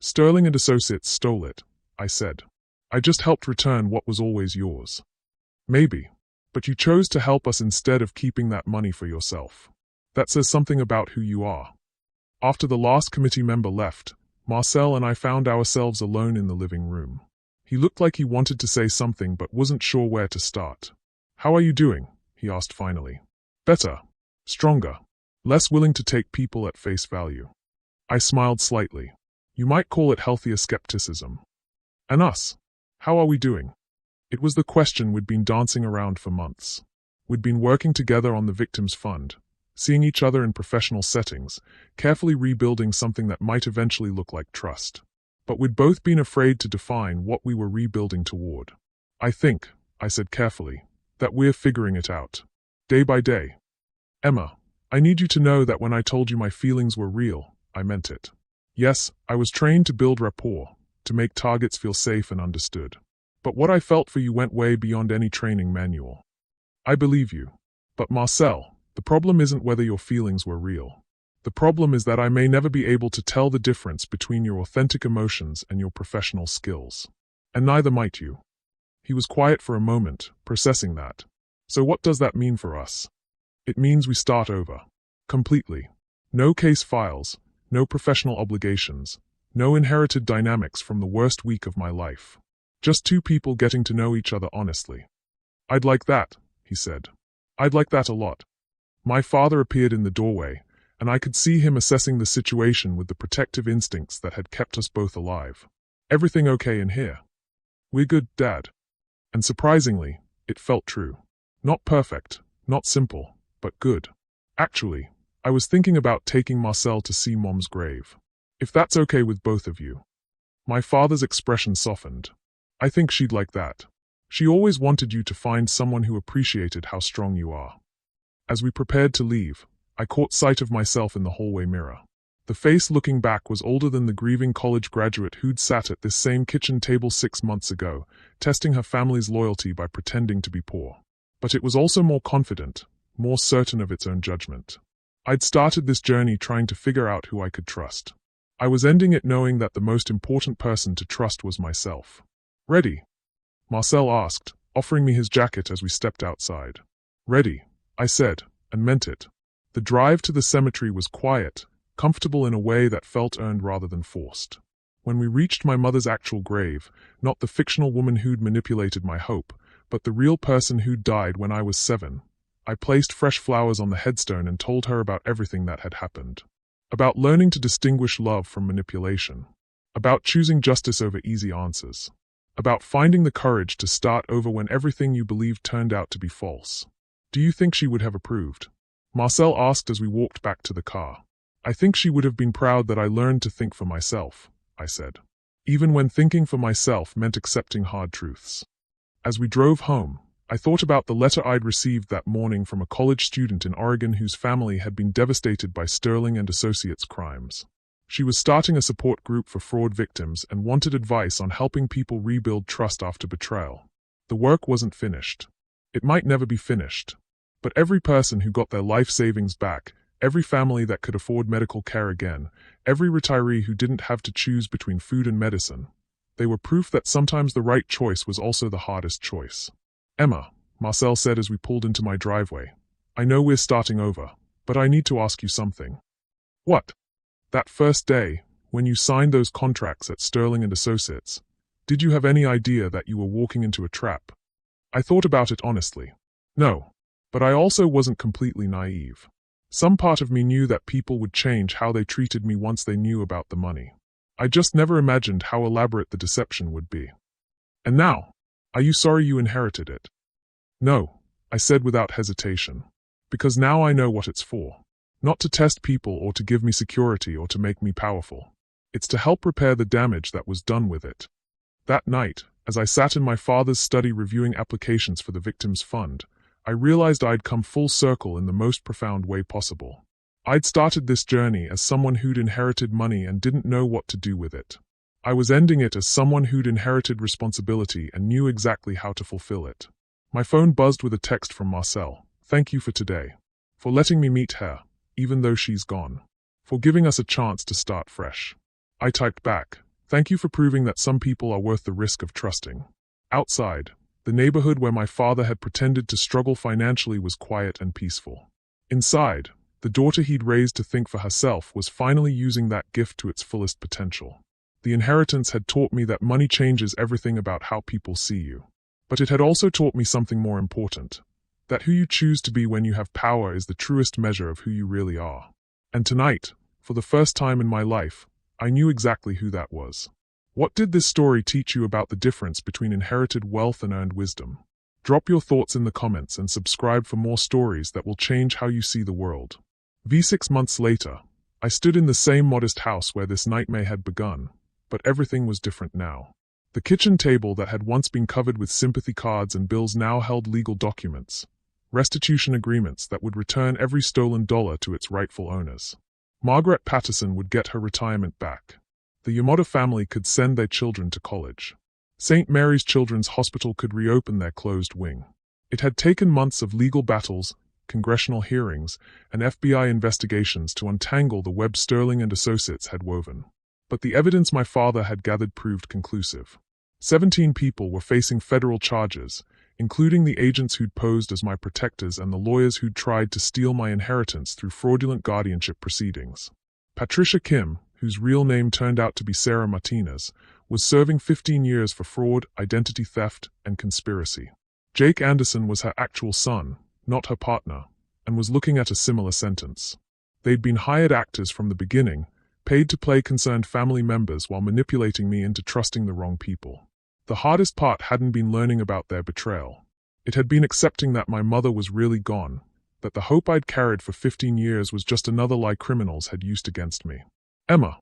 "Sterling and Associates stole it," I said. "I just helped return what was always yours." "Maybe, but you chose to help us instead of keeping that money for yourself. That says something about who you are." After the last committee member left, Marcel and I found ourselves alone in the living room. He looked like he wanted to say something but wasn't sure where to start. "How are you doing?" he asked finally. "Better. Stronger. Less willing to take people at face value." I smiled slightly. "You might call it healthier skepticism." "And us? How are we doing?" It was the question we'd been dancing around for months. We'd been working together on the Victims Fund, seeing each other in professional settings, carefully rebuilding something that might eventually look like trust. But we'd both been afraid to define what we were rebuilding toward. "I think," I said carefully, "that we're figuring it out. Day by day. Emma, I need you to know that when I told you my feelings were real, I meant it. Yes, I was trained to build rapport, to make targets feel safe and understood. But what I felt for you went way beyond any training manual. I believe you. But Marcel, the problem isn't whether your feelings were real. The problem is that I may never be able to tell the difference between your authentic emotions and your professional skills. And neither might you." He was quiet for a moment, processing that. "So what does that mean for us?" "It means we start over. Completely. No case files, no professional obligations, no inherited dynamics from the worst week of my life. Just two people getting to know each other honestly. I'd like that, he said. I'd like that a lot. My father appeared in the doorway, and I could see him assessing the situation with the protective instincts that had kept us both alive. Everything okay in here? We're good, Dad. And surprisingly, it felt true. Not perfect, not simple, but good. Actually, I was thinking about taking Marcel to see Mom's grave. If that's okay with both of you. My father's expression softened. I think she'd like that. She always wanted you to find someone who appreciated how strong you are. As we prepared to leave, I caught sight of myself in the hallway mirror. The face looking back was older than the grieving college graduate who'd sat at this same kitchen table 6 months ago, testing her family's loyalty by pretending to be poor. But it was also more confident, more certain of its own judgment. I'd started this journey trying to figure out who I could trust. I was ending it knowing that the most important person to trust was myself. Ready? Marcel asked, offering me his jacket as we stepped outside. Ready, I said, and meant it. The drive to the cemetery was quiet, comfortable in a way that felt earned rather than forced. When we reached my mother's actual grave, not the fictional woman who'd manipulated my hope, but the real person who'd died when I was 7, I placed fresh flowers on the headstone and told her about everything that had happened. About learning to distinguish love from manipulation. About choosing justice over easy answers. About finding the courage to start over when everything you believed turned out to be false. Do you think she would have approved? Marcel asked as we walked back to the car. I think she would have been proud that I learned to think for myself, I said. Even when thinking for myself meant accepting hard truths. As we drove home, I thought about the letter I'd received that morning from a college student in Oregon whose family had been devastated by Sterling and Associates crimes. She was starting a support group for fraud victims and wanted advice on helping people rebuild trust after betrayal. The work wasn't finished. It might never be finished. But every person who got their life savings back, every family that could afford medical care again, every retiree who didn't have to choose between food and medicine, they were proof that sometimes the right choice was also the hardest choice. Emma, Marcel said as we pulled into my driveway, I know we're starting over, but I need to ask you something. What? That first day, when you signed those contracts at Sterling and Associates, did you have any idea that you were walking into a trap? I thought about it honestly. No. But I also wasn't completely naive. Some part of me knew that people would change how they treated me once they knew about the money. I just never imagined how elaborate the deception would be. And now, are you sorry you inherited it? No, I said without hesitation. Because now I know what it's for. Not to test people or to give me security or to make me powerful. It's to help repair the damage that was done with it. That night, as I sat in my father's study reviewing applications for the Victims Fund, I realized I'd come full circle in the most profound way possible. I'd started this journey as someone who'd inherited money and didn't know what to do with it. I was ending it as someone who'd inherited responsibility and knew exactly how to fulfill it. My phone buzzed with a text from Marcel. Thank you for today. For letting me meet her, even though she's gone. For giving us a chance to start fresh. I typed back, thank you for proving that some people are worth the risk of trusting. Outside, the neighborhood where my father had pretended to struggle financially was quiet and peaceful. Inside, the daughter he'd raised to think for herself was finally using that gift to its fullest potential. The inheritance had taught me that money changes everything about how people see you. But it had also taught me something more important. That who you choose to be when you have power is the truest measure of who you really are. And tonight, for the first time in my life, I knew exactly who that was. What did this story teach you about the difference between inherited wealth and earned wisdom? Drop your thoughts in the comments and subscribe for more stories that will change how you see the world. 6 months later, I stood in the same modest house where this nightmare had begun, but everything was different now. The kitchen table that had once been covered with sympathy cards and bills now held legal documents, restitution agreements that would return every stolen dollar to its rightful owners. Margaret Patterson would get her retirement back. The Yamada family could send their children to college. St. Mary's Children's Hospital could reopen their closed wing. It had taken months of legal battles, congressional hearings, and FBI investigations to untangle the web Sterling and Associates had woven. But the evidence my father had gathered proved conclusive. 17 people were facing federal charges, including the agents who'd posed as my protectors and the lawyers who'd tried to steal my inheritance through fraudulent guardianship proceedings. Patricia Kim, whose real name turned out to be Sarah Martinez, was serving 15 years for fraud, identity theft, and conspiracy. Jake Anderson was her actual son, not her partner, and was looking at a similar sentence. They'd been hired actors from the beginning, paid to play concerned family members while manipulating me into trusting the wrong people. The hardest part hadn't been learning about their betrayal. It had been accepting that my mother was really gone, that the hope I'd carried for 15 years was just another lie criminals had used against me. Emma.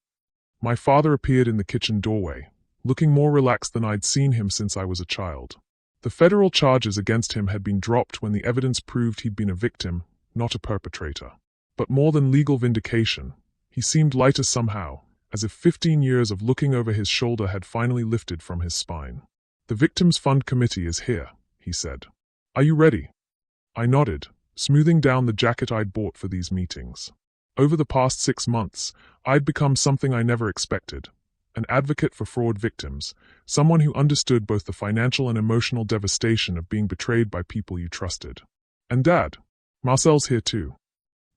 My father appeared in the kitchen doorway, looking more relaxed than I'd seen him since I was a child. The federal charges against him had been dropped when the evidence proved he'd been a victim, not a perpetrator. But more than legal vindication, he seemed lighter somehow, as if 15 years of looking over his shoulder had finally lifted from his spine. "The Victims Fund Committee is here," he said. "Are you ready?" I nodded, smoothing down the jacket I'd bought for these meetings. Over the past 6 months, I'd become something I never expected. An advocate for fraud victims, someone who understood both the financial and emotional devastation of being betrayed by people you trusted. And Dad, Marcel's here too.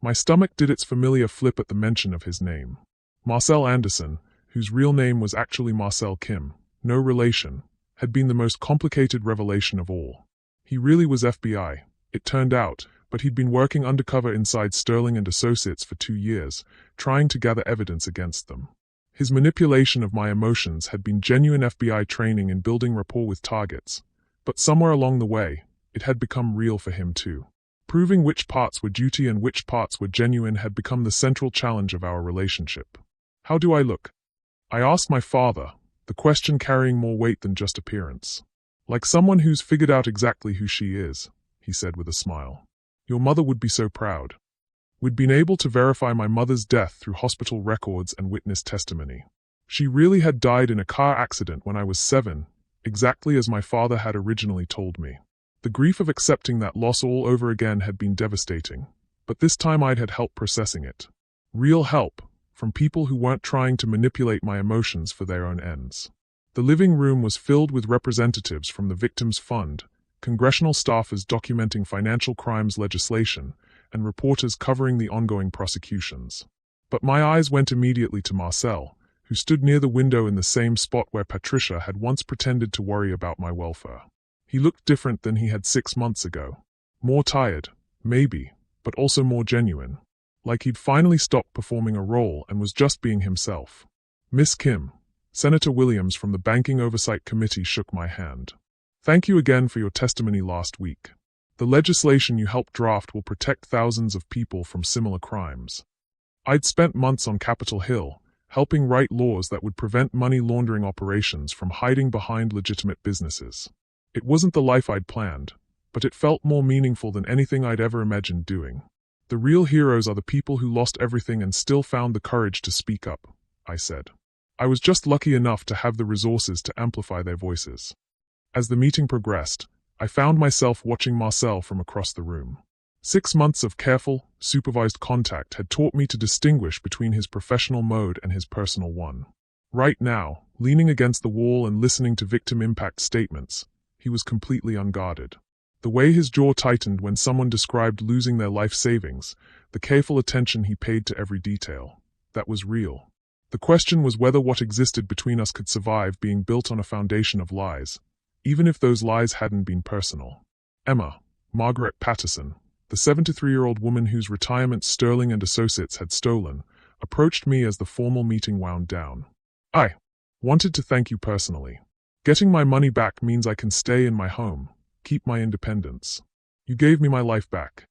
My stomach did its familiar flip at the mention of his name. Marcel Anderson, whose real name was actually Marcel Kim, no relation, had been the most complicated revelation of all. He really was FBI, it turned out, but he'd been working undercover inside Sterling and Associates for 2 years, trying to gather evidence against them. His manipulation of my emotions had been genuine FBI training in building rapport with targets, but somewhere along the way, it had become real for him too. Proving which parts were duty and which parts were genuine had become the central challenge of our relationship. "How do I look?" I asked my father, the question carrying more weight than just appearance. "Like someone who's figured out exactly who she is," he said with a smile. "Your mother would be so proud." We'd been able to verify my mother's death through hospital records and witness testimony. She really had died in a car accident when I was 7, exactly as my father had originally told me. The grief of accepting that loss all over again had been devastating, but this time I'd had help processing it. Real help, from people who weren't trying to manipulate my emotions for their own ends. The living room was filled with representatives from the Victims Fund, congressional staffers documenting financial crimes legislation, and reporters covering the ongoing prosecutions. But my eyes went immediately to Marcel, who stood near the window in the same spot where Patricia had once pretended to worry about my welfare. He looked different than he had 6 months ago. More tired, maybe, but also more genuine. Like he'd finally stopped performing a role and was just being himself. "Miss Kim," Senator Williams from the Banking Oversight Committee shook my hand. "Thank you again for your testimony last week. The legislation you helped draft will protect thousands of people from similar crimes." I'd spent months on Capitol Hill, helping write laws that would prevent money laundering operations from hiding behind legitimate businesses. It wasn't the life I'd planned, but it felt more meaningful than anything I'd ever imagined doing. "The real heroes are the people who lost everything and still found the courage to speak up," I said. I was just lucky enough to have the resources to amplify their voices. As the meeting progressed, I found myself watching Marcel from across the room. 6 months of careful, supervised contact had taught me to distinguish between his professional mode and his personal one. Right now, leaning against the wall and listening to victim impact statements, he was completely unguarded. The way his jaw tightened when someone described losing their life savings, the careful attention he paid to every detail, that was real. The question was whether what existed between us could survive being built on a foundation of lies, even if those lies hadn't been personal. Emma, Margaret Patterson, the 73-year-old woman whose retirement Sterling and Associates had stolen, approached me as the formal meeting wound down. "I wanted to thank you personally. Getting my money back means I can stay in my home, keep my independence. You gave me my life back."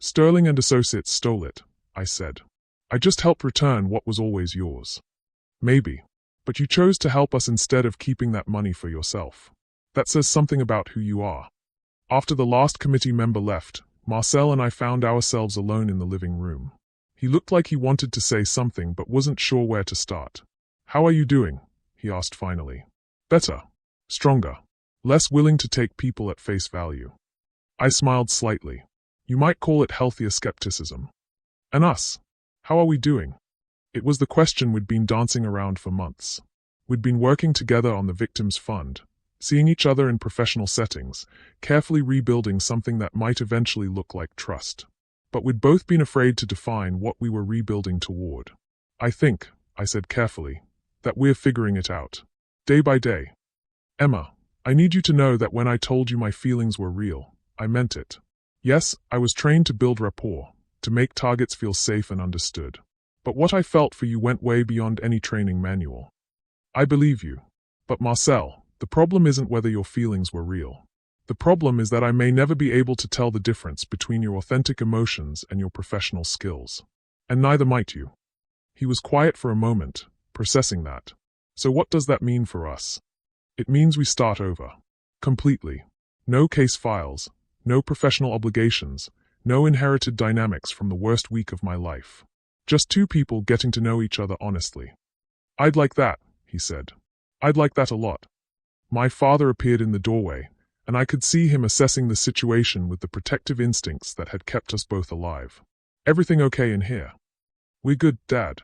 "Sterling and Associates stole it," I said. "I just helped return what was always yours." "Maybe. But you chose to help us instead of keeping that money for yourself. That says something about who you are." After the last committee member left, Marcel and I found ourselves alone in the living room. He looked like he wanted to say something but wasn't sure where to start. "How are you doing?" he asked finally. "Better. Stronger. Less willing to take people at face value." I smiled slightly. "You might call it healthier skepticism." "And us? How are we doing?" It was the question we'd been dancing around for months. We'd been working together on the Victims Fund, seeing each other in professional settings, carefully rebuilding something that might eventually look like trust. But we'd both been afraid to define what we were rebuilding toward. I think, I said carefully, that we're figuring it out. Day by day. Emma, I need you to know that when I told you my feelings were real, I meant it. Yes, I was trained to build rapport, to make targets feel safe and understood. But what I felt for you went way beyond any training manual. I believe you. But Marcel, the problem isn't whether your feelings were real. The problem is that I may never be able to tell the difference between your authentic emotions and your professional skills. And neither might you. He was quiet for a moment, processing that. So what does that mean for us? It means we start over. Completely. No case files, no professional obligations, no inherited dynamics from the worst week of my life. Just two people getting to know each other honestly. I'd like that, he said. I'd like that a lot. My father appeared in the doorway, and I could see him assessing the situation with the protective instincts that had kept us both alive. Everything okay in here? We're good, Dad.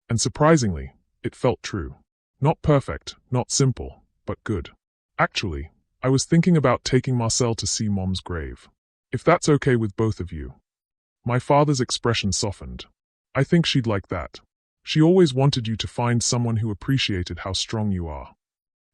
And surprisingly, it felt true. Not perfect, not simple, but good. Actually, I was thinking about taking Marcel to see Mom's grave. If that's okay with both of you. My father's expression softened. I think she'd like that. She always wanted you to find someone who appreciated how strong you are.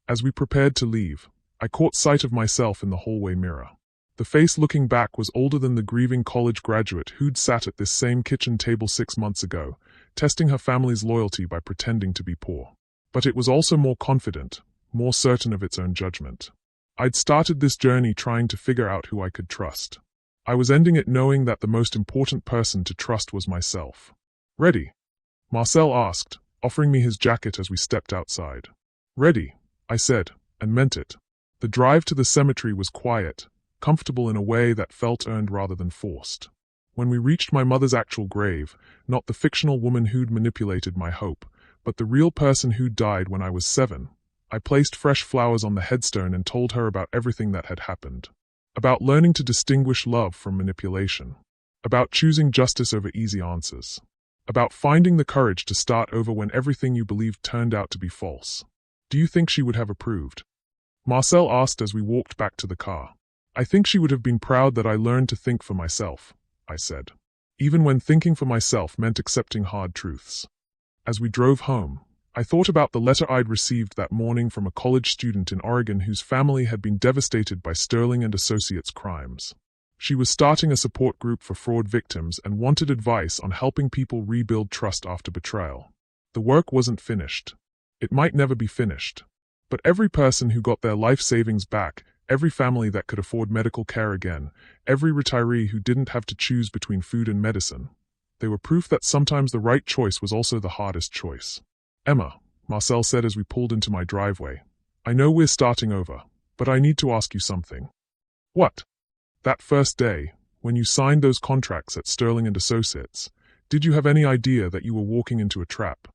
As we prepared to leave, I caught sight of myself in the hallway mirror. The face looking back was older than the grieving college graduate who'd sat at this same kitchen table 6 months ago, testing her family's loyalty by pretending to be poor. But it was also more confident, more certain of its own judgment. I'd started this journey trying to figure out who I could trust. I was ending it knowing that the most important person to trust was myself. Ready? Marcel asked, offering me his jacket as we stepped outside. Ready, I said, and meant it. The drive to the cemetery was quiet, comfortable in a way that felt earned rather than forced. When we reached my mother's actual grave, not the fictional woman who'd manipulated my hope, but the real person who'd died when I was 7, I placed fresh flowers on the headstone and told her about everything that had happened. About learning to distinguish love from manipulation. About choosing justice over easy answers. About finding the courage to start over when everything you believed turned out to be false. Do you think she would have approved? Marcel asked as we walked back to the car. I think she would have been proud that I learned to think for myself, I said. Even when thinking for myself meant accepting hard truths. As we drove home, I thought about the letter I'd received that morning from a college student in Oregon whose family had been devastated by Sterling and Associates' crimes. She was starting a support group for fraud victims and wanted advice on helping people rebuild trust after betrayal. The work wasn't finished. It might never be finished. But every person who got their life savings back, every family that could afford medical care again, every retiree who didn't have to choose between food and medicine, they were proof that sometimes the right choice was also the hardest choice. Emma, Marcel said as we pulled into my driveway, I know we're starting over, but I need to ask you something. What? That first day, when you signed those contracts at Sterling and Associates, did you have any idea that you were walking into a trap?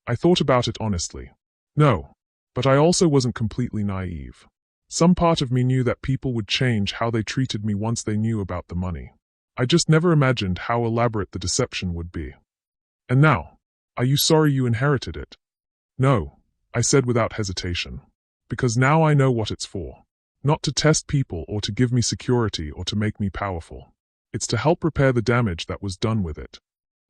I thought about it honestly. No. But I also wasn't completely naive. Some part of me knew that people would change how they treated me once they knew about the money. I just never imagined how elaborate the deception would be. And now, are you sorry you inherited it? No, I said without hesitation. Because now I know what it's for. Not to test people or to give me security or to make me powerful. It's to help repair the damage that was done with it.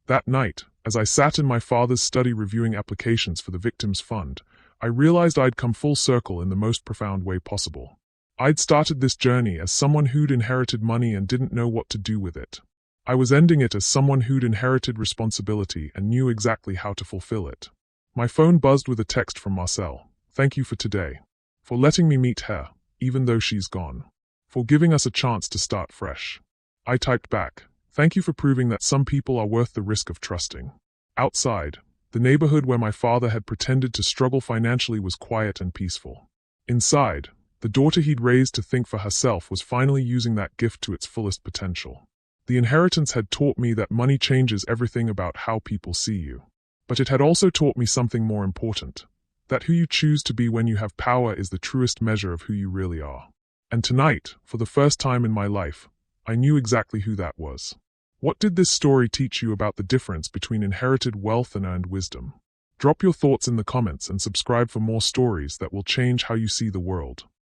That night, as I sat in my father's study reviewing applications for the Victims Fund, I realized I'd come full circle in the most profound way possible. I'd started this journey as someone who'd inherited money and didn't know what to do with it. I was ending it as someone who'd inherited responsibility and knew exactly how to fulfill it. My phone buzzed with a text from Marcel. Thank you for today. For letting me meet her, even though she's gone. For giving us a chance to start fresh. I typed back. Thank you for proving that some people are worth the risk of trusting. Outside, the neighborhood where my father had pretended to struggle financially was quiet and peaceful. Inside, the daughter he'd raised to think for herself was finally using that gift to its fullest potential. The inheritance had taught me that money changes everything about how people see you. But it had also taught me something more important. That who you choose to be when you have power is the truest measure of who you really are. And tonight, for the first time in my life, I knew exactly who that was. What did this story teach you about the difference between inherited wealth and earned wisdom? Drop your thoughts in the comments and subscribe for more stories that will change how you see the world.